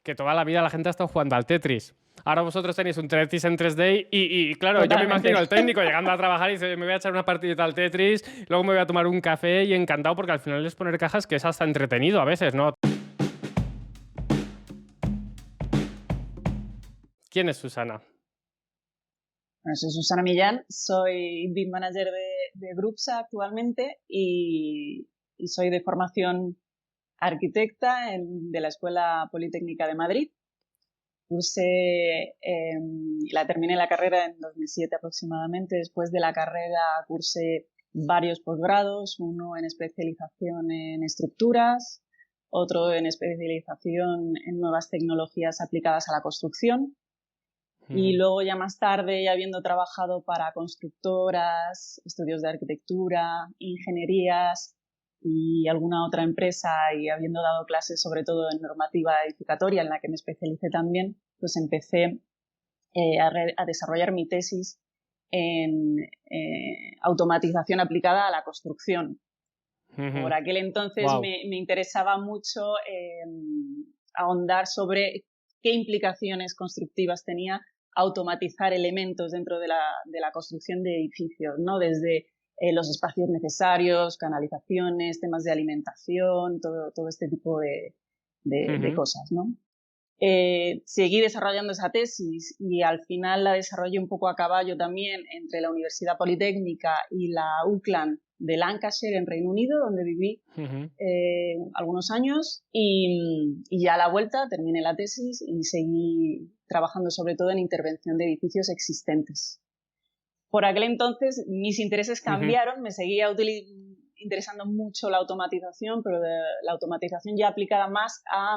que toda la vida la gente ha estado jugando al Tetris. Ahora vosotros tenéis un Tetris en 3D y claro, yo me Totalmente. imagino al técnico llegando a trabajar y dice, me voy a echar una partidita al Tetris, luego me voy a tomar un café y encantado porque al final es poner cajas que es hasta entretenido a veces, ¿no? ¿Quién es Susana? Bueno, soy Susana Millán, soy BIM Manager de Grupsa actualmente y soy de formación arquitecta de la Escuela Politécnica de Madrid. Terminé la carrera en 2007 aproximadamente. Después de la carrera cursé varios posgrados, uno en especialización en estructuras, otro en especialización en nuevas tecnologías aplicadas a la construcción. Y luego ya más tarde, ya habiendo trabajado para constructoras, estudios de arquitectura, ingenierías y alguna otra empresa y habiendo dado clases sobre todo en normativa edificatoria en la que me especialicé también, pues empecé a desarrollar mi tesis en automatización aplicada a la construcción. Por aquel entonces me interesaba mucho ahondar sobre qué implicaciones constructivas tenía automatizar elementos dentro de la construcción de edificios, ¿no? Desde los espacios necesarios, canalizaciones, temas de alimentación, todo este tipo de cosas, ¿no? Seguí desarrollando esa tesis y al final la desarrollé un poco a caballo también entre la Universidad Politécnica y la UCLAN de Lancashire en Reino Unido, donde viví algunos años y ya a la vuelta terminé la tesis y seguí trabajando sobre todo en intervención de edificios existentes. Por aquel entonces mis intereses cambiaron, me seguía interesando mucho la automatización, pero la automatización ya aplicada más a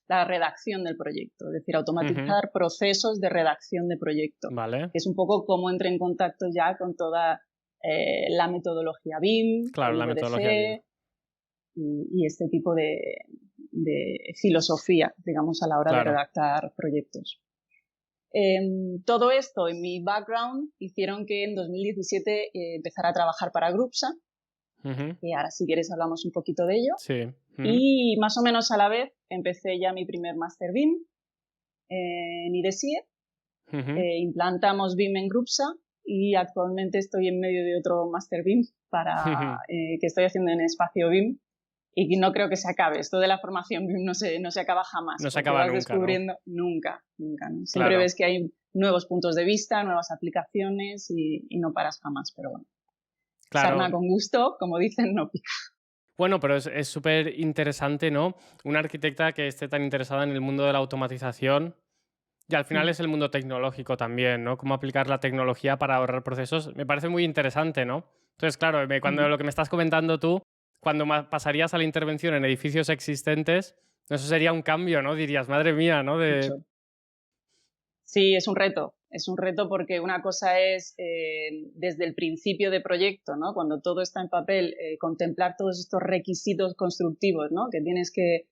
la redacción del proyecto, es decir, automatizar procesos de redacción de proyecto. Vale. Es un poco cómo entré en contacto ya con toda la metodología BIM, claro, la metodología BIM. Y este tipo de filosofía, digamos, a la hora de redactar proyectos. Todo esto en mi background hicieron que en 2017 empezara a trabajar para Grupsa, y ahora si quieres hablamos un poquito de ello. Sí. Y más o menos a la vez empecé ya mi primer Master BIM en IDESIE, implantamos BIM en Grupsa y actualmente estoy en medio de otro Master BIM que estoy haciendo en Espacio BIM y no creo que se acabe. Esto de la formación BIM no se acaba jamás. No se acaba nunca, descubriendo, ¿no? Nunca, ¿no? Siempre ves que hay nuevos puntos de vista, nuevas aplicaciones y no paras jamás, pero bueno. Sarna con gusto, como dicen, no pica. Bueno, pero es súper interesante, ¿no? Una arquitecta que esté tan interesada en el mundo de la automatización y al final es el mundo tecnológico también, ¿no? Cómo aplicar la tecnología para ahorrar procesos. Me parece muy interesante, ¿no? Entonces, claro, cuando lo que me estás comentando tú, cuando pasarías a la intervención en edificios existentes, eso sería un cambio, ¿no? Dirías, madre mía, ¿no? Sí, es un reto. Es un reto porque una cosa es desde el principio de proyecto, ¿no? Cuando todo está en papel, contemplar todos estos requisitos constructivos, ¿no? Que tienes que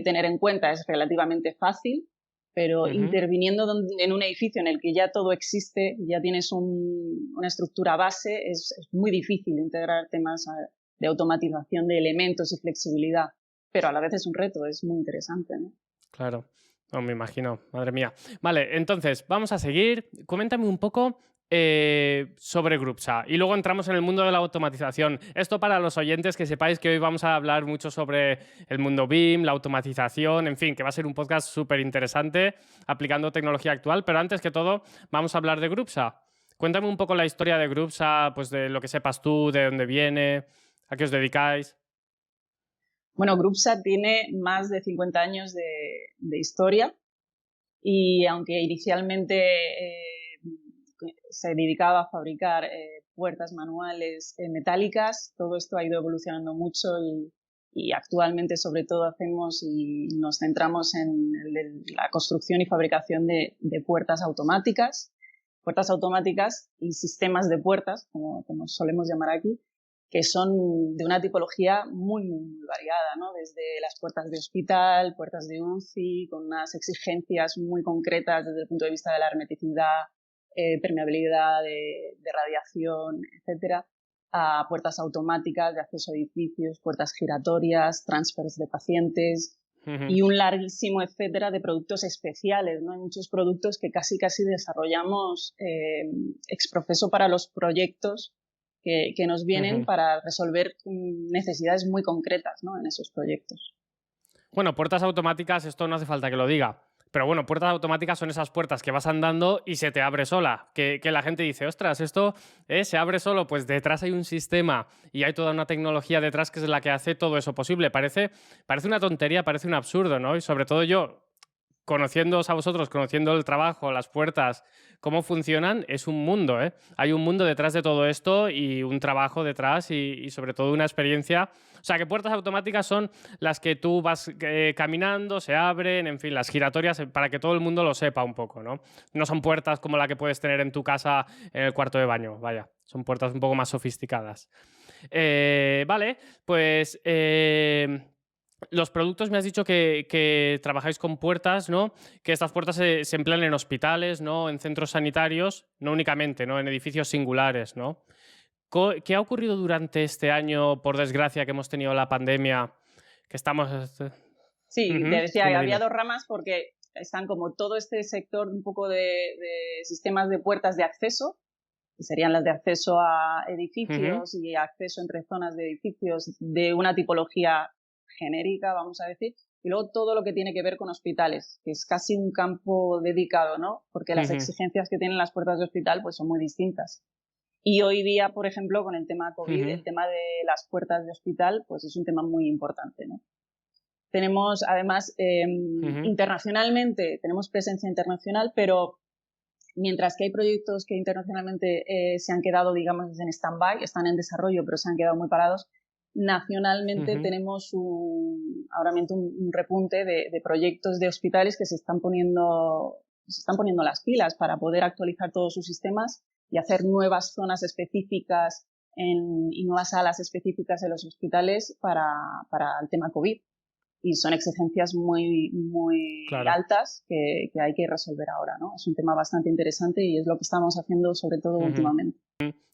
tener en cuenta es relativamente fácil, pero interviniendo en un edificio en el que ya todo existe, ya tienes una estructura base, es muy difícil integrar temas de automatización de elementos y flexibilidad, pero a la vez es un reto, es muy interesante, ¿no? Claro. No, me imagino, madre mía. Vale, entonces, vamos a seguir. Coméntame un poco sobre Grupsa y luego entramos en el mundo de la automatización. Esto para los oyentes, que sepáis que hoy vamos a hablar mucho sobre el mundo BIM, la automatización, en fin, que va a ser un podcast súper interesante aplicando tecnología actual, pero antes que todo vamos a hablar de Grupsa. Cuéntame un poco la historia de Grupsa, pues de lo que sepas tú, de dónde viene, a qué os dedicáis. Bueno, Grupsa tiene más de 50 años de historia y aunque inicialmente se dedicaba a fabricar puertas manuales metálicas, todo esto ha ido evolucionando mucho y actualmente sobre todo hacemos y nos centramos en la construcción y fabricación de puertas automáticas y sistemas de puertas, como solemos llamar aquí, que son de una tipología muy, muy, muy variada, ¿no? Desde las puertas de hospital, puertas de UCI, con unas exigencias muy concretas desde el punto de vista de la hermeticidad, permeabilidad de radiación, etcétera, a puertas automáticas de acceso a edificios, puertas giratorias, transfers de pacientes, Ujú. y un larguísimo etcétera de productos especiales, ¿no? Hay muchos productos que casi desarrollamos ex profeso para los proyectos que nos vienen Ujú. para resolver necesidades muy concretas, ¿no? En esos proyectos. Bueno, puertas automáticas, esto no hace falta que lo diga. Pero bueno, puertas automáticas son esas puertas que vas andando y se te abre sola. Que la gente dice, ostras, esto se abre solo. Pues detrás hay un sistema y hay toda una tecnología detrás que es la que hace todo eso posible. Parece una tontería, parece un absurdo, ¿no? Y sobre todo yo, conociéndoos a vosotros, conociendo el trabajo, las puertas, cómo funcionan, es un mundo, ¿eh? Hay un mundo detrás de todo esto y un trabajo detrás y sobre todo una experiencia. O sea, que puertas automáticas son las que tú vas caminando, se abren, en fin, las giratorias, para que todo el mundo lo sepa un poco, ¿no? No son puertas como la que puedes tener en tu casa en el cuarto de baño, vaya. Son puertas un poco más sofisticadas. Vale, pues los productos me has dicho que trabajáis con puertas, ¿no? Que estas puertas se emplean en hospitales, ¿no? En centros sanitarios, no únicamente, ¿no? En edificios singulares, ¿no? ¿Qué ha ocurrido durante este año, por desgracia, que hemos tenido la pandemia? Que estamos... Sí, te Ujú. decía que Dime, había dime. dos ramas porque están como todo este sector un poco de sistemas de puertas de acceso, que serían las de acceso a Ujú, edificios y acceso entre zonas de edificios de una tipología genérica, vamos a decir, y luego todo lo que tiene que ver con hospitales, que es casi un campo dedicado, ¿no? Porque las ujú, exigencias que tienen las puertas de hospital pues son muy distintas. Y hoy día, por ejemplo, con el tema COVID, ujú, el tema de las puertas de hospital, pues es un tema muy importante, ¿no? Tenemos, además, ujú, internacionalmente, tenemos presencia internacional, pero mientras que hay proyectos que internacionalmente se han quedado, digamos, en stand-by, están en desarrollo, pero se han quedado muy parados, nacionalmente ujú, tenemos ahora mismo un repunte de proyectos de hospitales que se están poniendo las pilas para poder actualizar todos sus sistemas y hacer nuevas zonas específicas y nuevas salas específicas en los hospitales para el tema COVID. Y son exigencias muy claro. altas que hay que resolver ahora, ¿no? Es un tema bastante interesante y es lo que estamos haciendo sobre todo Ujú. últimamente.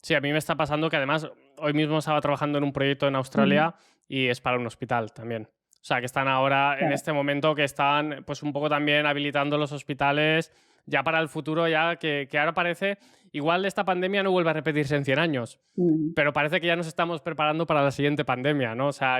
Sí, a mí me está pasando que además hoy mismo estaba trabajando en un proyecto en Uh -huh. Australia y es para un hospital también. O sea, que están ahora en Claro. este momento que están pues un poco también habilitando los hospitales ya para el futuro, ya que ahora parece, igual esta pandemia no vuelve a repetirse en 100 años, pero parece que ya nos estamos preparando para la siguiente pandemia, ¿no? O sea,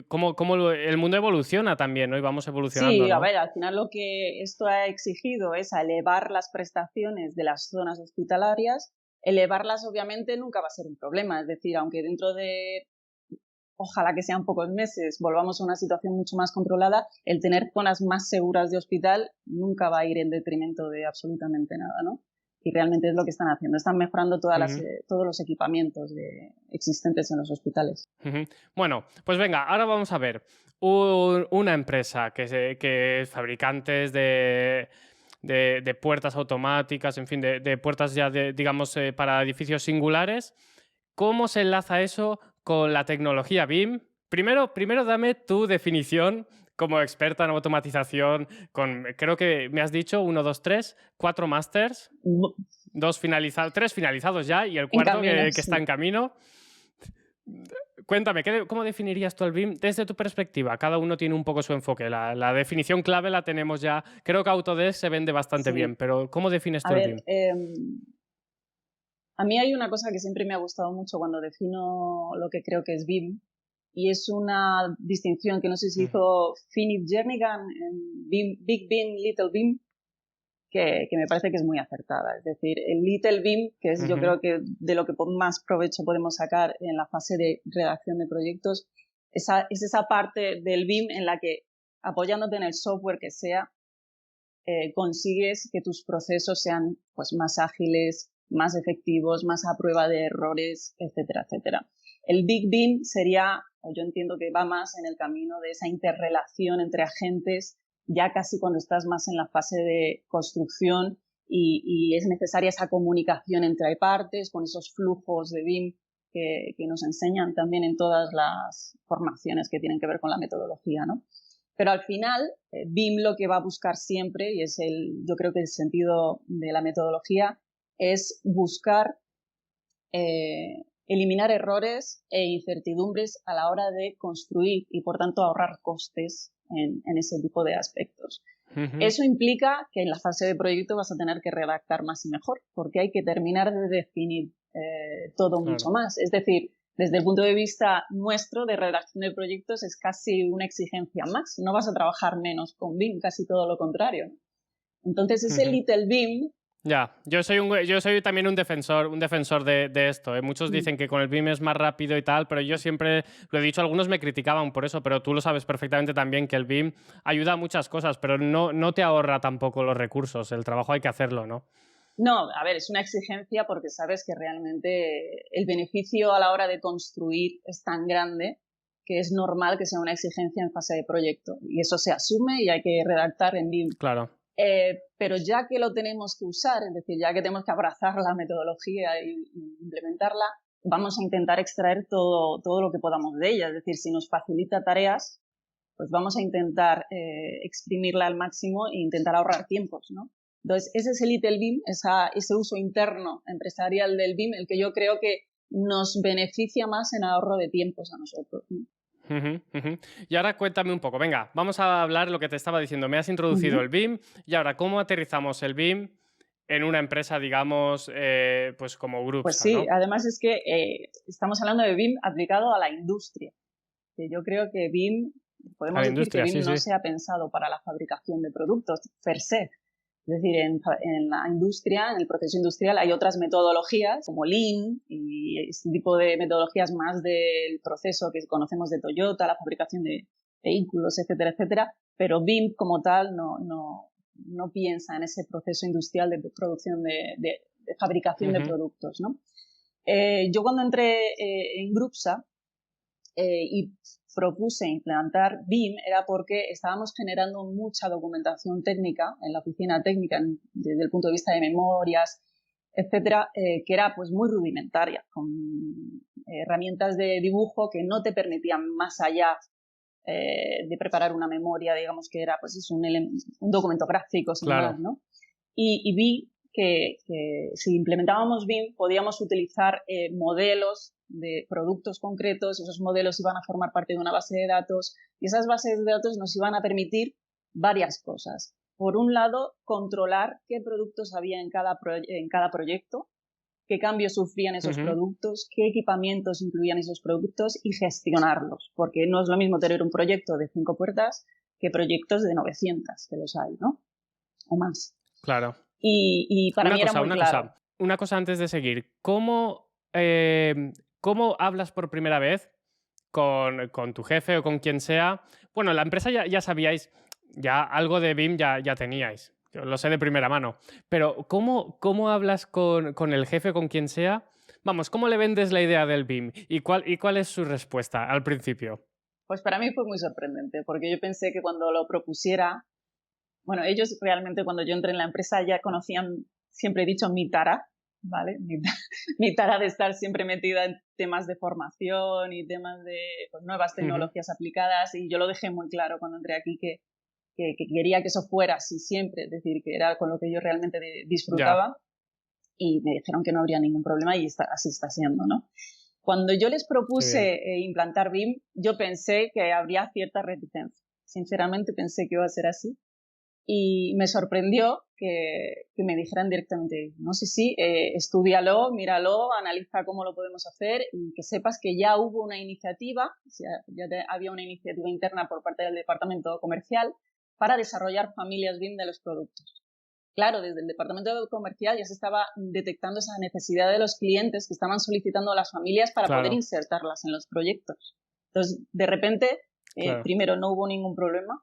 cómo el mundo evoluciona también, ¿no? Y vamos evolucionando, Sí, a ¿no? ver, al final lo que esto ha exigido es elevar las prestaciones de las zonas hospitalarias. Elevarlas obviamente nunca va a ser un problema, es decir, aunque dentro de, ojalá que sean pocos meses, volvamos a una situación mucho más controlada, el tener zonas más seguras de hospital nunca va a ir en detrimento de absolutamente nada, ¿no? Y realmente es lo que están haciendo. Están mejorando Ujú. todos los equipamientos existentes en los hospitales. Ujú. Bueno, pues venga, ahora vamos a ver una empresa que es fabricantes de puertas automáticas, en fin, de puertas ya, digamos, para edificios singulares. ¿Cómo se enlaza eso con la tecnología BIM? Primero dame tu definición como experta en automatización, creo que me has dicho 1, 2, 3, 4 másters, tres finalizados ya y el En cuarto camino, que está sí. en camino. Cuéntame, ¿cómo definirías tú el BIM desde tu perspectiva? Cada uno tiene un poco su enfoque. La definición clave la tenemos ya. Creo que Autodesk se vende bastante Sí. bien, pero ¿cómo defines A tú el ver, BIM? a mí hay una cosa que siempre me ha gustado mucho cuando defino lo que creo que es BIM, y es una distinción que no sé si Ujú, hizo Philip Jernigan en Big BIM, Little BIM, que me parece que es muy acertada. Es decir, el Little BIM, que es yo ujú, creo que de lo que más provecho podemos sacar en la fase de redacción de proyectos, es esa parte del BIM en la que, apoyándote en el software que sea, consigues que tus procesos sean pues, más ágiles, más efectivos, más a prueba de errores, etcétera, etcétera. El Big BIM sería, o yo entiendo que va más en el camino de esa interrelación entre agentes, ya casi cuando estás más en la fase de construcción y es necesaria esa comunicación entre partes, con esos flujos de BIM que nos enseñan también en todas las formaciones que tienen que ver con la metodología, ¿no? Pero al final, BIM lo que va a buscar siempre, y es yo creo que el sentido de la metodología, es buscar eliminar errores e incertidumbres a la hora de construir y, por tanto, ahorrar costes en ese tipo de aspectos. Ujú. Eso implica que en la fase de proyecto vas a tener que redactar más y mejor, porque hay que terminar de definir todo Claro. mucho más. Es decir, desde el punto de vista nuestro de redacción de proyectos es casi una exigencia más. No vas a trabajar menos con BIM, casi todo lo contrario, ¿no? Entonces ese Ujú. Little BIM... Ya, yo soy también un defensor de esto, ¿eh? Muchos dicen que con el BIM es más rápido y tal, pero yo siempre lo he dicho, algunos me criticaban por eso, pero tú lo sabes perfectamente también que el BIM ayuda a muchas cosas, pero no te ahorra tampoco los recursos, el trabajo hay que hacerlo, ¿no? No, a ver, es una exigencia porque sabes que realmente el beneficio a la hora de construir es tan grande que es normal que sea una exigencia en fase de proyecto. Y eso se asume y hay que redactar en BIM. Claro. Pero ya que lo tenemos que usar, es decir, ya que tenemos que abrazar la metodología y implementarla, vamos a intentar extraer todo lo que podamos de ella. Es decir, si nos facilita tareas, pues vamos a intentar exprimirla al máximo e intentar ahorrar tiempos, ¿no? Entonces, ese es el Little BIM, ese uso interno empresarial del BIM, el que yo creo que nos beneficia más en ahorro de tiempos a nosotros, ¿no? Ujú, ujú. Y ahora cuéntame un poco, venga, vamos a hablar lo que te estaba diciendo. Me has introducido Uh-huh. el BIM y ahora, ¿cómo aterrizamos el BIM en una empresa, digamos, pues como Pues Grupsa, sí, ¿no? además es que estamos hablando de BIM aplicado a la industria. Que yo creo que BIM, A podemos la decir que industria, BIM sí, no sí. se ha pensado para la fabricación de productos per se. Es decir, en la industria, en el proceso industrial, hay otras metodologías como Lean y este tipo de metodologías más del proceso que conocemos de Toyota, la fabricación de vehículos, etcétera, etcétera. Pero BIM como tal no piensa en ese proceso industrial de producción de fabricación de Ujú. productos, ¿no? Yo cuando entré en Grupsa y propuse implantar BIM era porque estábamos generando mucha documentación técnica en la oficina técnica desde el punto de vista de memorias, etcétera, que era pues muy rudimentaria, con herramientas de dibujo que no te permitían más allá de preparar una memoria, digamos que era pues es un documento gráfico sin Claro. más, ¿no? Y vi que si implementábamos BIM podíamos utilizar modelos de productos concretos, esos modelos iban a formar parte de una base de datos y esas bases de datos nos iban a permitir varias cosas. Por un lado, controlar qué productos había en cada proyecto, qué cambios sufrían esos Ujú. productos, qué equipamientos incluían esos productos y gestionarlos, porque no es lo mismo tener un proyecto de 5 puertas que proyectos de 900, que los hay, ¿no? O más. Claro. Y para mí era muy Una claro. cosa, una cosa antes de seguir. ¿Cómo hablas por primera vez con tu jefe o con quien sea? Bueno, la empresa ya sabíais, ya algo de BIM ya teníais, yo lo sé de primera mano, pero ¿cómo hablas con el jefe, con quien sea? Vamos, ¿cómo le vendes la idea del BIM? ¿Y cuál es su respuesta al principio? Pues para mí fue muy sorprendente, porque yo pensé que cuando lo propusiera, bueno, ellos realmente cuando yo entré en la empresa ya conocían, siempre he dicho, mi tara, ¿vale? Mi tara de estar siempre metida en temas de formación y temas de pues, nuevas Ujú. tecnologías aplicadas y yo lo dejé muy claro cuando entré aquí que quería que eso fuera así siempre, es decir, que era con lo que yo realmente Ya, disfrutaba y me dijeron que no habría ningún problema y así está siendo, ¿no? Cuando yo les qué bien. propuse implantar BIM, yo pensé que habría cierta reticencia. Sinceramente pensé que iba a ser así. Y me sorprendió que me dijeran directamente, no sé si, estúdialo, míralo, analiza cómo lo podemos hacer y que sepas que ya hubo una iniciativa, o sea, había una iniciativa interna por parte del departamento comercial para desarrollar familias BIM de los productos. Claro, desde el departamento comercial ya se estaba detectando esa necesidad de los clientes que estaban solicitando a las familias para poder Claro, insertarlas en los proyectos. Entonces, de repente, claro. primero, no hubo ningún problema.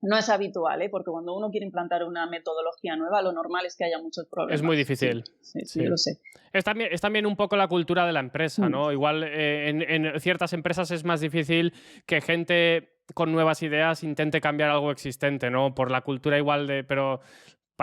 No es habitual, ¿eh? Porque cuando uno quiere implantar una metodología nueva, lo normal es que haya muchos Es muy problemas. Sí, difícil, sí, sí, sí. yo lo sé. Es también un poco la cultura de la empresa, Mm. ¿no? Igual en ciertas empresas es más difícil que gente con nuevas ideas intente cambiar algo existente, ¿no? Por la cultura igual de... Pero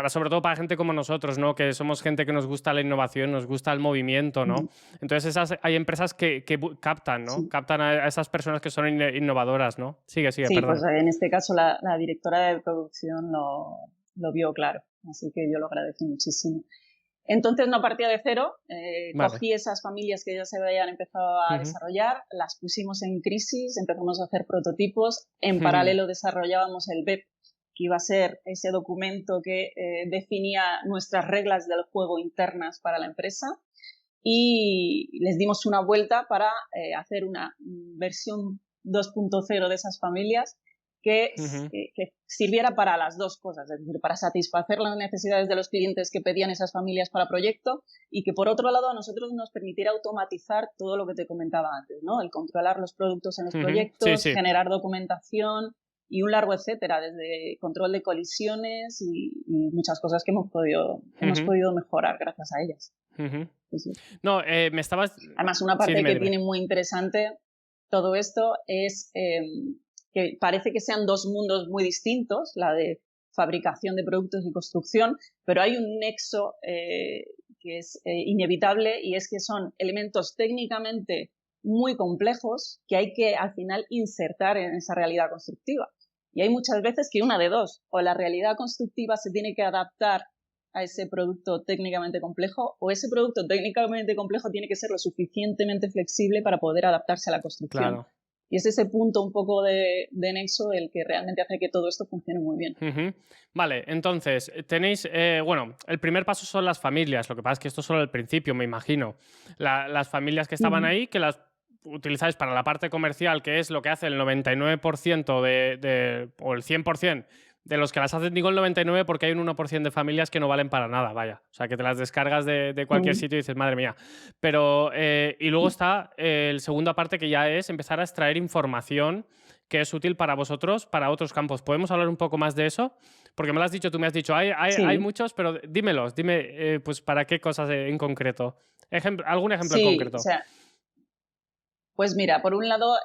sobre todo para gente como nosotros, ¿no? Que somos gente que nos gusta la innovación, nos gusta el movimiento, ¿no? Mm. Entonces hay empresas que captan, ¿no? Sí. Captan a esas personas que son innovadoras, ¿no? Sigue, Sí, pues perdón. en este caso la directora de producción lo vio claro, así que yo lo agradecí muchísimo. Entonces no partía de cero, Vale. cogí esas familias que ya se habían empezado a desarrollar, las pusimos en crisis, empezamos a hacer prototipos, en paralelo desarrollábamos el BEP, que iba a ser ese documento que definía nuestras reglas del juego internas para la empresa, y les dimos una vuelta para hacer una versión 2.0 de esas familias que sirviera para las dos cosas, es decir, para satisfacer las necesidades de los clientes que pedían esas familias para proyecto, y que por otro lado a nosotros nos permitiera automatizar todo lo que te comentaba antes, ¿no? El controlar los productos en los proyectos, generar documentación y un largo etcétera, desde control de colisiones y muchas cosas que hemos podido mejorar gracias a ellas. Sí. No, me estabas... Además, una parte que tiene muy interesante todo esto es que parece que sean dos mundos muy distintos, la de fabricación de productos y construcción, pero hay un nexo que es inevitable, y es que son elementos técnicamente muy complejos que hay que al final insertar en esa realidad constructiva. Y hay muchas veces que una de dos, o la realidad constructiva se tiene que adaptar a ese producto técnicamente complejo, o ese producto técnicamente complejo tiene que ser lo suficientemente flexible para poder adaptarse a la construcción. Claro. Y es ese punto un poco de nexo el que realmente hace que todo esto funcione muy bien. Vale, entonces, tenéis... bueno, el primer paso son las familias. Lo que pasa es que esto es solo el principio, me imagino. Las familias que estaban ahí, que las utilizáis para la parte comercial, que es lo que hace el 99% o el 100% de los que las hacen. Digo el 99 porque hay un 1% de familias que no valen para nada, vaya. O sea, que te las descargas de cualquier sitio y dices, madre mía. Pero, y luego está la segunda parte, que ya es empezar a extraer información que es útil para vosotros, para otros campos. ¿Podemos hablar un poco más de eso? Porque me lo has dicho, tú me has dicho, hay muchos, pero dímelos, dime, pues, ¿para qué cosas en concreto? ¿Algún ejemplo en concreto? O sea, pues mira, por un lado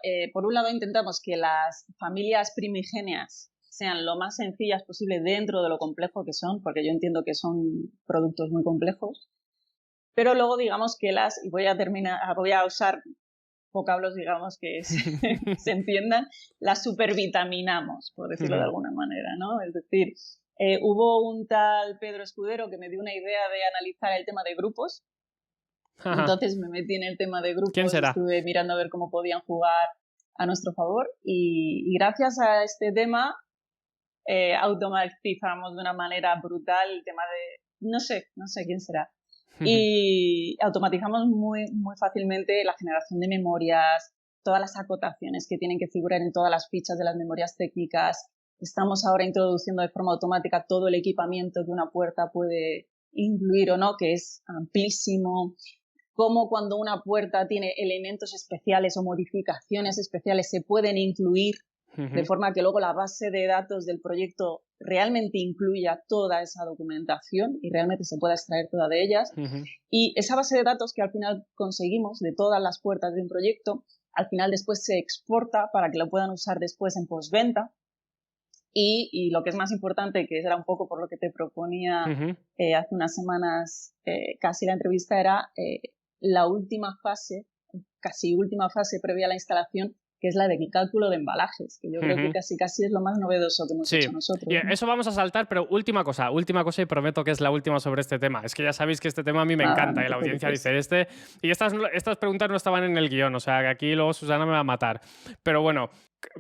intentamos que las familias primigenias sean lo más sencillas posible dentro de lo complejo que son, porque yo entiendo que son productos muy complejos, pero luego digamos que voy a usar vocablos, digamos, que se entiendan, las supervitaminamos, por decirlo de alguna manera, ¿no? Es decir, hubo un tal Pedro Escudero que me dio una idea de analizar el tema de grupos. Entonces me metí en el tema de grupos. ¿Quién será? Estuve mirando a ver cómo podían jugar a nuestro favor, y gracias a este tema automatizamos de una manera brutal el tema de... No sé quién será. Y automatizamos muy, muy fácilmente la generación de memorias, todas las acotaciones que tienen que figurar en todas las fichas de las memorias técnicas. Estamos ahora introduciendo de forma automática todo el equipamiento que una puerta puede incluir o no, que es amplísimo. Cómo cuando una puerta tiene elementos especiales o modificaciones especiales se pueden incluir, de forma que luego la base de datos del proyecto realmente incluya toda esa documentación y realmente se pueda extraer toda de ellas. Y esa base de datos que al final conseguimos de todas las puertas de un proyecto, al final después se exporta para que lo puedan usar después en postventa. Y lo que es más importante, que era un poco por lo que te proponía hace unas semanas casi la entrevista, era la última fase, casi última fase previa a la instalación, que es la del cálculo de embalajes, que yo creo que casi es lo más novedoso que hemos hecho nosotros. ¿No? Eso vamos a saltar, pero última cosa, y prometo que es la última sobre este tema. Es que ya sabéis que este tema a mí me encanta, y la audiencia dice y estas preguntas no estaban en el guión, o sea, que aquí luego Susana me va a matar. Pero bueno,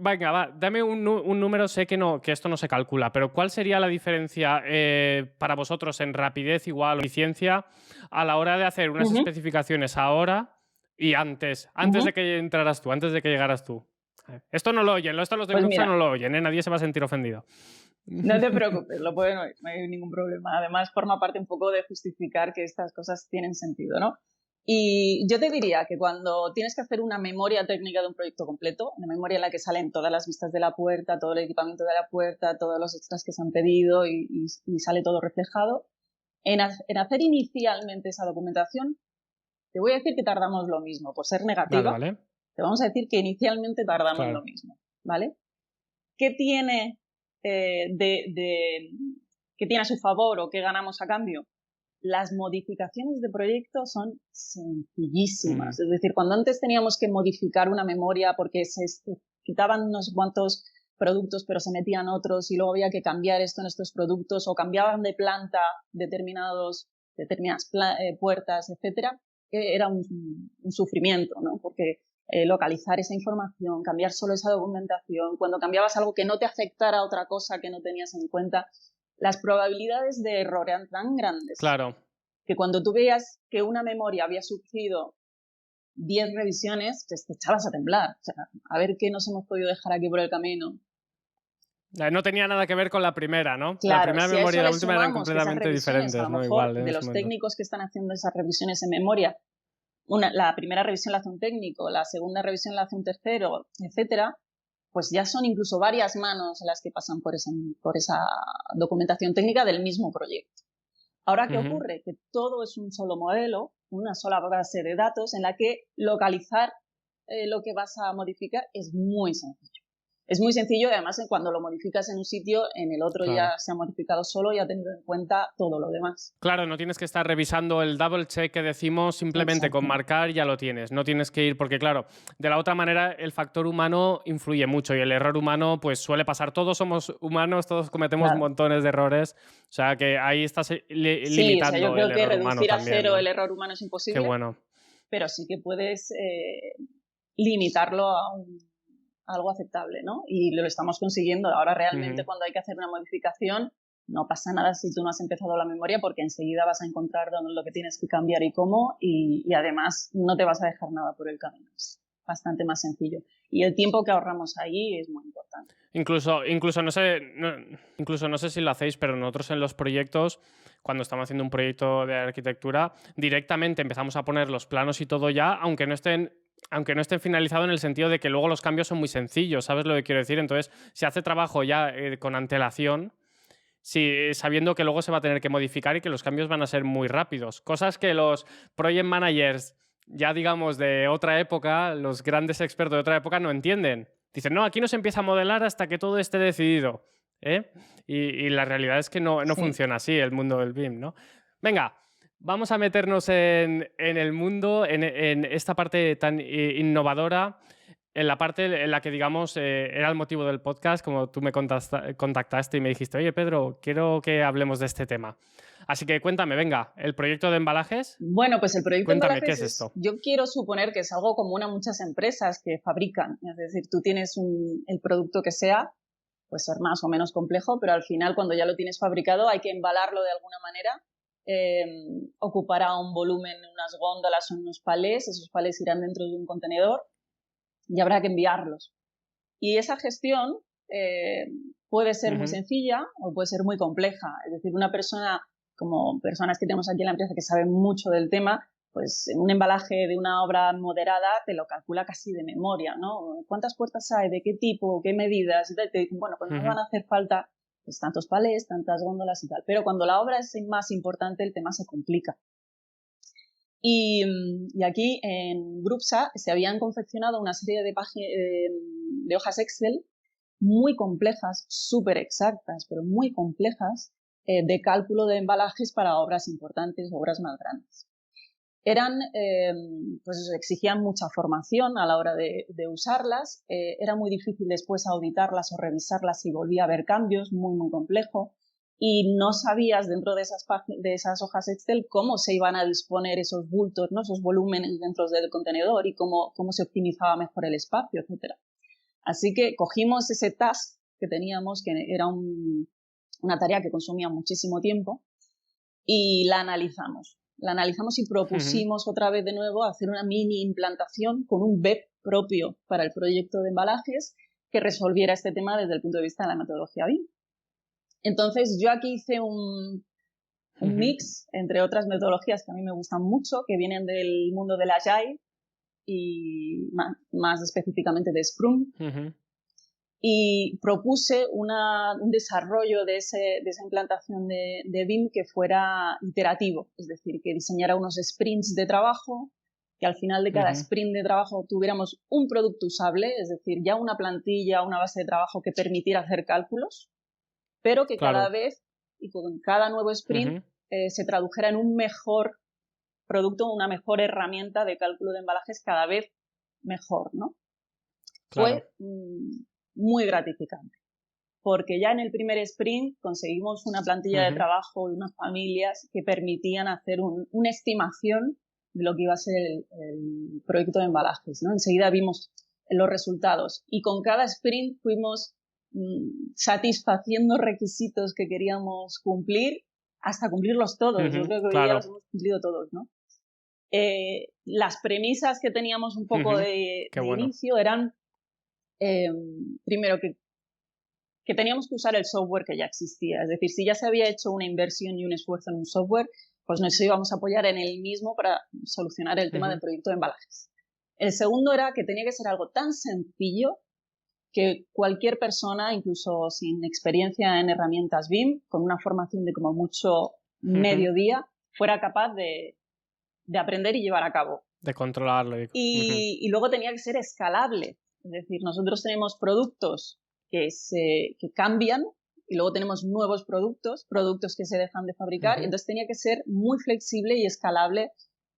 venga, va, dame un número. Sé que esto no se calcula, pero ¿cuál sería la diferencia para vosotros en rapidez igual o eficiencia a la hora de hacer unas especificaciones ahora y antes de que entraras tú, antes de que llegaras tú? Esto no lo oyen, esto los de Grupsa no lo oyen, nadie se va a sentir ofendido. No te preocupes, lo pueden oír, no hay ningún problema. Además, forma parte un poco de justificar que estas cosas tienen sentido, ¿no? Y yo te diría que cuando tienes que hacer una memoria técnica de un proyecto completo, una memoria en la que salen todas las vistas de la puerta, todo el equipamiento de la puerta, todos los extras que se han pedido y sale todo reflejado, en hacer inicialmente esa documentación, te voy a decir que tardamos lo mismo. Por ser negativa, vale. Te vamos a decir que inicialmente tardamos lo mismo, ¿vale? ¿Qué tiene qué tiene a su favor o qué ganamos a cambio? Las modificaciones de proyecto son sencillísimas. Es decir, cuando antes teníamos que modificar una memoria porque se quitaban unos cuantos productos pero se metían otros y luego había que cambiar esto en estos productos, o cambiaban de planta determinados determinadas puertas, etcétera, era un sufrimiento, ¿no? Porque localizar esa información, cambiar solo esa documentación, cuando cambiabas algo que no te afectara a otra cosa que no tenías en cuenta, las probabilidades de error eran tan grandes. Claro. Que cuando tú veías que una memoria había sufrido 10 revisiones, pues te echabas a temblar. O sea, a ver qué nos hemos podido dejar aquí por el camino. No tenía nada que ver con la primera, ¿no? Claro, la primera si memoria y la última eran sumamos que esas completamente revisiones, diferentes, a lo ¿no? mejor, Igual, en de ese los momento. técnicos que están haciendo esas revisiones en memoria, la primera revisión la hace un técnico, la segunda revisión la hace un tercero, etcétera, pues ya son incluso varias manos las que pasan por esa documentación técnica del mismo proyecto. Ahora, ¿qué ocurre? Que todo es un solo modelo, una sola base de datos en la que localizar lo que vas a modificar es muy sencillo. Es muy sencillo y además cuando lo modificas en un sitio, en el otro ya se ha modificado solo y ha tenido en cuenta todo lo demás. Claro, no tienes que estar revisando el double check que decimos, simplemente con marcar ya lo tienes. No tienes que ir, porque claro, de la otra manera el factor humano influye mucho y el error humano pues suele pasar. Todos somos humanos, todos cometemos montones de errores. O sea que ahí estás limitando o sea, yo creo el que error humano reducir a también, cero ¿no? el error humano es imposible. Qué bueno. Pero sí que puedes limitarlo a algo aceptable, ¿no? Y lo estamos consiguiendo. Ahora realmente cuando hay que hacer una modificación no pasa nada si tú no has empezado la memoria porque enseguida vas a encontrar dónde lo que tienes que cambiar y cómo y además no te vas a dejar nada por el camino. Es bastante más sencillo. Y el tiempo que ahorramos ahí es muy importante. Incluso no sé si lo hacéis, pero nosotros en los proyectos, cuando estamos haciendo un proyecto de arquitectura, directamente empezamos a poner los planos y todo ya, aunque no estén finalizados en el sentido de que luego los cambios son muy sencillos, ¿sabes lo que quiero decir? Entonces, se hace trabajo ya con antelación, sabiendo que luego se va a tener que modificar y que los cambios van a ser muy rápidos. Cosas que los project managers, ya digamos de otra época, los grandes expertos de otra época no entienden. Dicen, no, aquí no se empieza a modelar hasta que todo esté decidido. Y la realidad es que no funciona así el mundo del BIM, ¿no? Venga, vamos a meternos en el mundo, en esta parte tan innovadora, en la parte en la que, digamos, era el motivo del podcast, como tú me contactaste y me dijiste, oye, Pedro, quiero que hablemos de este tema. Así que cuéntame, venga, ¿el proyecto de embalajes? Bueno, pues el proyecto de embalajes, ¿qué es esto? Yo quiero suponer que es algo común a muchas empresas que fabrican. Es decir, tú tienes el producto que sea, puede ser más o menos complejo, pero al final cuando ya lo tienes fabricado hay que embalarlo de alguna manera. Ocupará un volumen, unas góndolas o unos palés, esos palés irán dentro de un contenedor y habrá que enviarlos. Y esa gestión puede ser muy sencilla o puede ser muy compleja. Es decir, una persona, como personas que tenemos aquí en la empresa que saben mucho del tema, pues un embalaje de una obra moderada te lo calcula casi de memoria, ¿no? ¿Cuántas puertas hay? ¿De qué tipo? ¿Qué medidas? Te dicen, bueno, pues nos van a hacer falta pues, tantos palés, tantas góndolas y tal. Pero cuando la obra es más importante, el tema se complica. Y aquí en Grupsa se habían confeccionado una serie de hojas Excel muy complejas, súper exactas, pero muy complejas, de cálculo de embalajes para obras importantes, obras más grandes. Pues exigían mucha formación a la hora de usarlas, era muy difícil después auditarlas o revisarlas si volvía a haber cambios, muy, muy complejo. Y no sabías dentro de esas hojas Excel cómo se iban a disponer esos bultos, ¿no? Esos volúmenes dentro del contenedor y cómo se optimizaba mejor el espacio, etc. Así que cogimos ese task que teníamos, que era una tarea que consumía muchísimo tiempo, y la analizamos. La analizamos y propusimos otra vez de nuevo hacer una mini implantación con un web propio para el proyecto de embalajes que resolviera este tema desde el punto de vista de la metodología BIM. Entonces, yo aquí hice un mix entre otras metodologías que a mí me gustan mucho, que vienen del mundo del Agile y más específicamente de Scrum. Y propuse un desarrollo de esa implantación de BIM que fuera iterativo, es decir, que diseñara unos sprints de trabajo, que al final de cada sprint de trabajo tuviéramos un producto usable, es decir, ya una plantilla, una base de trabajo que permitiera hacer cálculos, pero que cada vez y con cada nuevo sprint se tradujera en un mejor producto, una mejor herramienta de cálculo de embalajes cada vez mejor, ¿no? Fue muy gratificante, porque ya en el primer sprint conseguimos una plantilla de trabajo de unas familias que permitían hacer una estimación de lo que iba a ser el proyecto de embalajes, ¿no? Enseguida vimos los resultados y con cada sprint fuimos satisfaciendo requisitos que queríamos cumplir hasta cumplirlos todos. Yo creo que hoy día los hemos cumplido todos, ¿no? Las premisas que teníamos un poco de inicio eran, primero, que teníamos que usar el software que ya existía. Es decir, si ya se había hecho una inversión y un esfuerzo en un software, pues nos íbamos a apoyar en el mismo para solucionar el tema del proyecto de embalajes. El segundo era que tenía que ser algo tan sencillo que cualquier persona, incluso sin experiencia en herramientas BIM, con una formación de como mucho medio día, fuera capaz de aprender y llevar a cabo. De controlarlo. Y luego tenía que ser escalable. Es decir, nosotros tenemos productos que cambian y luego tenemos nuevos productos que se dejan de fabricar. Y entonces tenía que ser muy flexible y escalable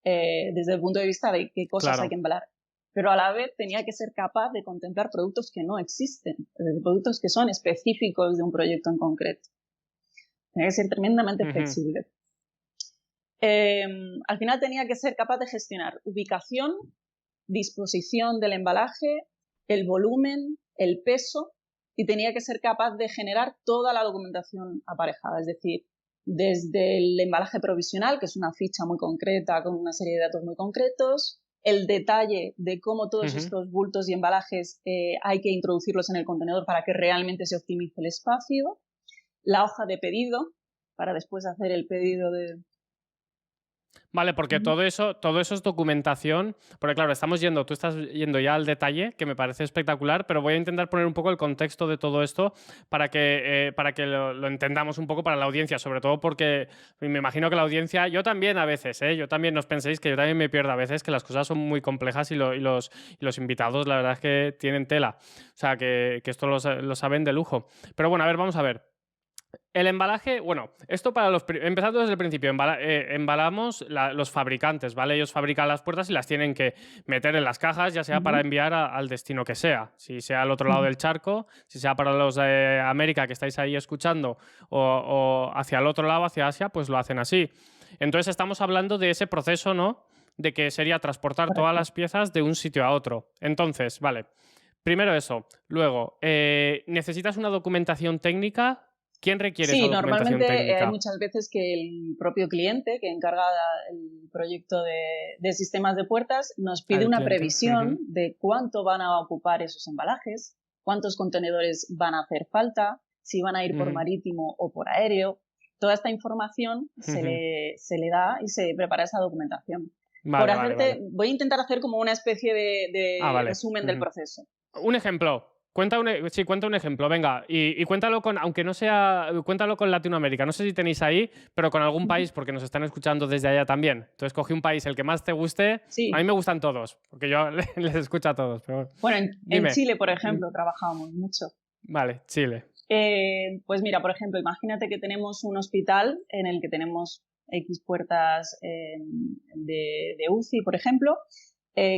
desde el punto de vista de qué cosas hay que embalar. Pero a la vez tenía que ser capaz de contemplar productos que no existen, productos que son específicos de un proyecto en concreto. Tenía que ser tremendamente flexible. Al final tenía que ser capaz de gestionar ubicación, disposición del embalaje, el volumen, el peso, y tenía que ser capaz de generar toda la documentación aparejada, es decir, desde el embalaje provisional, que es una ficha muy concreta con una serie de datos muy concretos, el detalle de cómo todos estos bultos y embalajes hay que introducirlos en el contenedor para que realmente se optimice el espacio, la hoja de pedido para después hacer el pedido de... Vale, porque todo eso es documentación, porque claro, tú estás yendo ya al detalle, que me parece espectacular, pero voy a intentar poner un poco el contexto de todo esto para que lo entendamos un poco para la audiencia, sobre todo porque me imagino que la audiencia, yo también a veces, yo también, no os penséis que yo también me pierdo a veces, que las cosas son muy complejas y los invitados la verdad es que tienen tela, o sea, que esto lo saben de lujo. Pero bueno, a ver, vamos a ver. El embalaje, bueno, esto empezando desde el principio, embalamos los fabricantes, ¿vale? Ellos fabrican las puertas y las tienen que meter en las cajas, ya sea para enviar al destino que sea, si sea al otro lado del charco, si sea para los de América que estáis ahí escuchando, o hacia el otro lado, hacia Asia, pues lo hacen así. Entonces estamos hablando de ese proceso, ¿no? De que sería transportar todas las piezas de un sitio a otro. Entonces, vale, primero eso. Luego, ¿necesitas una documentación técnica? ¿Quién requiere esa documentación técnica? Sí, normalmente hay muchas veces que el propio cliente que encarga el proyecto de sistemas de puertas nos pide una previsión de cuánto van a ocupar esos embalajes, cuántos contenedores van a hacer falta, si van a ir por marítimo o por aéreo. Toda esta información se le da y se prepara esa documentación. Vale. Voy a intentar hacer como una especie de resumen del proceso. Un ejemplo. Cuenta un ejemplo, venga, y cuéntalo aunque no sea, cuéntalo con Latinoamérica. No sé si tenéis ahí, pero con algún país, porque nos están escuchando desde allá también. Entonces, cogí un país, el que más te guste. Sí. A mí me gustan todos, porque yo les escucho a todos. Pero... Bueno, en Chile, por ejemplo, trabajamos mucho. Vale, Chile. Pues mira, por ejemplo, imagínate que tenemos un hospital en el que tenemos X puertas de UCI, por ejemplo.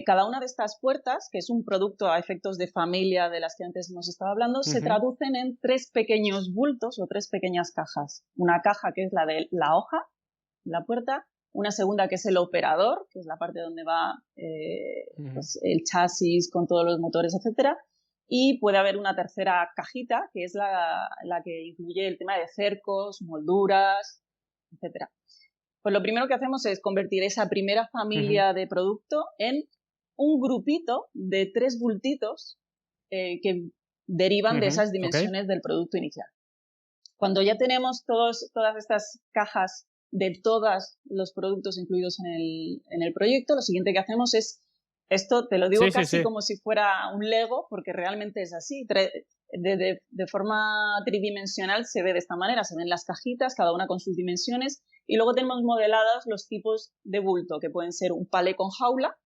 Cada una de estas puertas, que es un producto a efectos de familia de las que antes hemos estado hablando, se traducen en 3 pequeños bultos o 3 pequeñas cajas. Una caja que es la de la hoja, la puerta, una segunda que es el operador, que es la parte donde va pues el chasis con todos los motores, etcétera, y puede haber una tercera cajita, que es la que incluye el tema de cercos, molduras, etcétera. Pues lo primero que hacemos es convertir esa primera familia de producto en un grupito de 3 bultitos que derivan de esas dimensiones del producto inicial. Cuando ya tenemos todas estas cajas de todos los productos incluidos en el proyecto, lo siguiente que hacemos es, esto te lo digo casi como si fuera un Lego, porque realmente es así. De forma tridimensional se ve de esta manera, se ven las cajitas, cada una con sus dimensiones, y luego tenemos modelados los tipos de bulto, que pueden ser un palé con jaula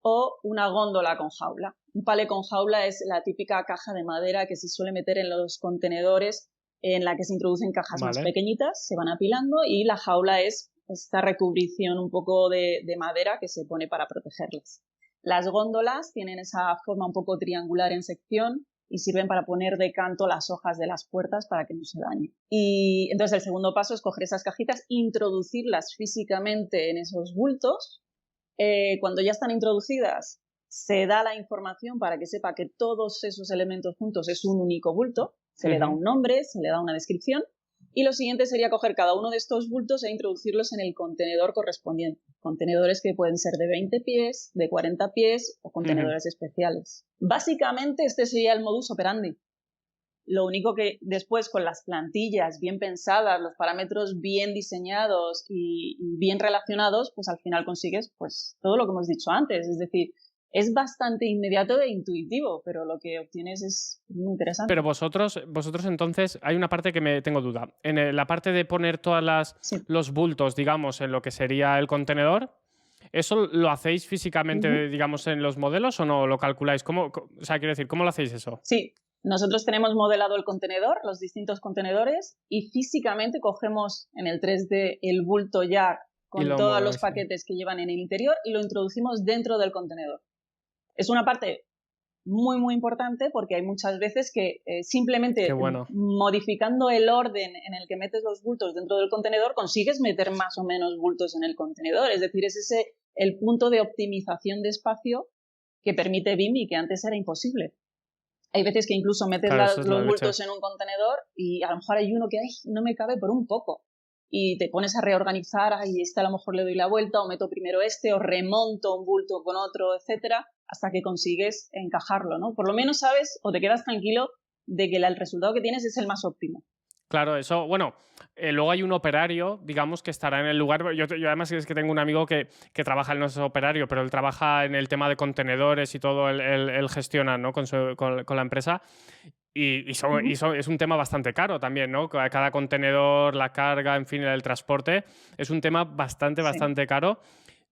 o una góndola con jaula. Un palé con jaula es la típica caja de madera que se suele meter en los contenedores, en la que se introducen cajas más pequeñitas, se van apilando, y la jaula es esta recubrición un poco de madera que se pone para protegerlas. Las góndolas tienen esa forma un poco triangular en sección, y sirven para poner de canto las hojas de las puertas para que no se dañen. Y entonces el segundo paso es coger esas cajitas, introducirlas físicamente en esos bultos. Cuando ya están introducidas, se da la información para que sepa que todos esos elementos juntos es un único bulto, se le da un nombre, se le da una descripción, y lo siguiente sería coger cada uno de estos bultos e introducirlos en el contenedor correspondiente. Contenedores que pueden ser de 20 pies, de 40 pies o contenedores especiales. Básicamente este sería el modus operandi. Lo único que después, con las plantillas bien pensadas, los parámetros bien diseñados y bien relacionados, pues al final consigues pues todo lo que hemos dicho antes. Es decir, es bastante inmediato e intuitivo, pero lo que obtienes es muy interesante. Pero vosotros entonces, hay una parte que me tengo duda. En la parte de poner todas los bultos, digamos, en lo que sería el contenedor, ¿eso lo hacéis físicamente, digamos, en los modelos o no lo calculáis? O sea, quiero decir, ¿cómo lo hacéis eso? Sí, nosotros tenemos modelado el contenedor, los distintos contenedores, y físicamente cogemos en el 3D el bulto ya con todos los paquetes que llevan en el interior y lo introducimos dentro del contenedor. Es una parte muy, muy importante porque hay muchas veces que simplemente modificando el orden en el que metes los bultos dentro del contenedor consigues meter más o menos bultos en el contenedor. Es decir, es el punto de optimización de espacio que permite BIM y que antes era imposible. Hay veces que incluso metes los bultos en un contenedor y a lo mejor hay uno que no me cabe por un poco. Y te pones a reorganizar, a lo mejor le doy la vuelta, o meto primero o remonto un bulto con otro, etcétera, hasta que consigues encajarlo, ¿no? Por lo menos sabes o te quedas tranquilo de que el resultado que tienes es el más óptimo. Claro, eso, bueno, luego hay un operario, digamos, que estará en el lugar. Yo además es que tengo un amigo que trabaja, no es operario, pero él trabaja en el tema de contenedores y todo, él gestiona, ¿no? con la empresa. Y es un tema bastante caro también, ¿no? Cada contenedor, la carga, en fin, el transporte, es un tema bastante caro.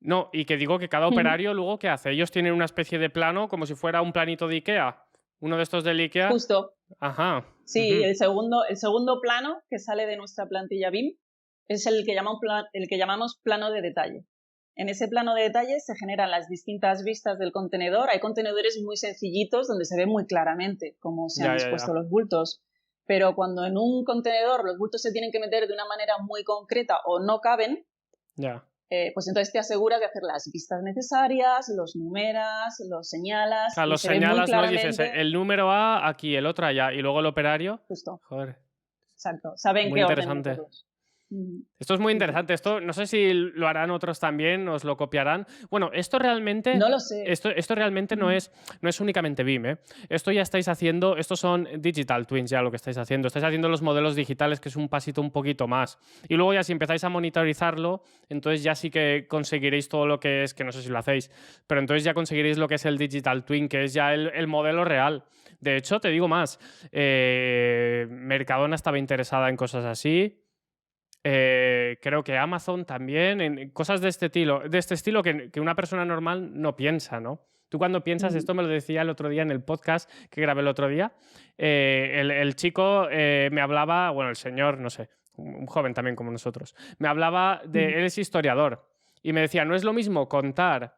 No, y que digo que cada operario luego, ¿qué hace? Ellos tienen una especie de plano como si fuera un planito de IKEA. Uno de estos del IKEA. Justo. Ajá. Sí, el segundo plano que sale de nuestra plantilla BIM es el que llamamos plano de detalle. En ese plano de detalle se generan las distintas vistas del contenedor. Hay contenedores muy sencillitos donde se ve muy claramente cómo se han dispuesto los bultos. Pero cuando en un contenedor los bultos se tienen que meter de una manera muy concreta o no caben, pues entonces te aseguras de hacer las vistas necesarias, los numeras, los señalas. Los señalas, ¿no? Dices el número A aquí, el otro allá, y luego el operario. Justo. Joder. Exacto. Saben muy qué interesante. orden todos. Esto es muy interesante. Esto no sé si lo harán otros también, os lo copiarán. Bueno, esto realmente. No lo sé. Esto realmente no es únicamente BIM, ¿eh? Esto ya estáis haciendo. Estos son digital twins, ya lo que estáis haciendo. Estáis haciendo los modelos digitales, que es un pasito un poquito más. Y luego ya si empezáis a monitorizarlo, entonces ya sí que conseguiréis todo lo que es, que no sé si lo hacéis, pero entonces ya conseguiréis lo que es el digital twin, que es ya el modelo real. De hecho, te digo más. Mercadona estaba interesada en cosas así. Creo que Amazon también, en cosas de este estilo que una persona normal no piensa, ¿no? Tú cuando piensas, esto me lo decía el otro día en el podcast que grabé el otro día, el chico me hablaba, bueno, el señor, no sé, un joven también como nosotros, me hablaba de, él es historiador, y me decía, no es lo mismo contar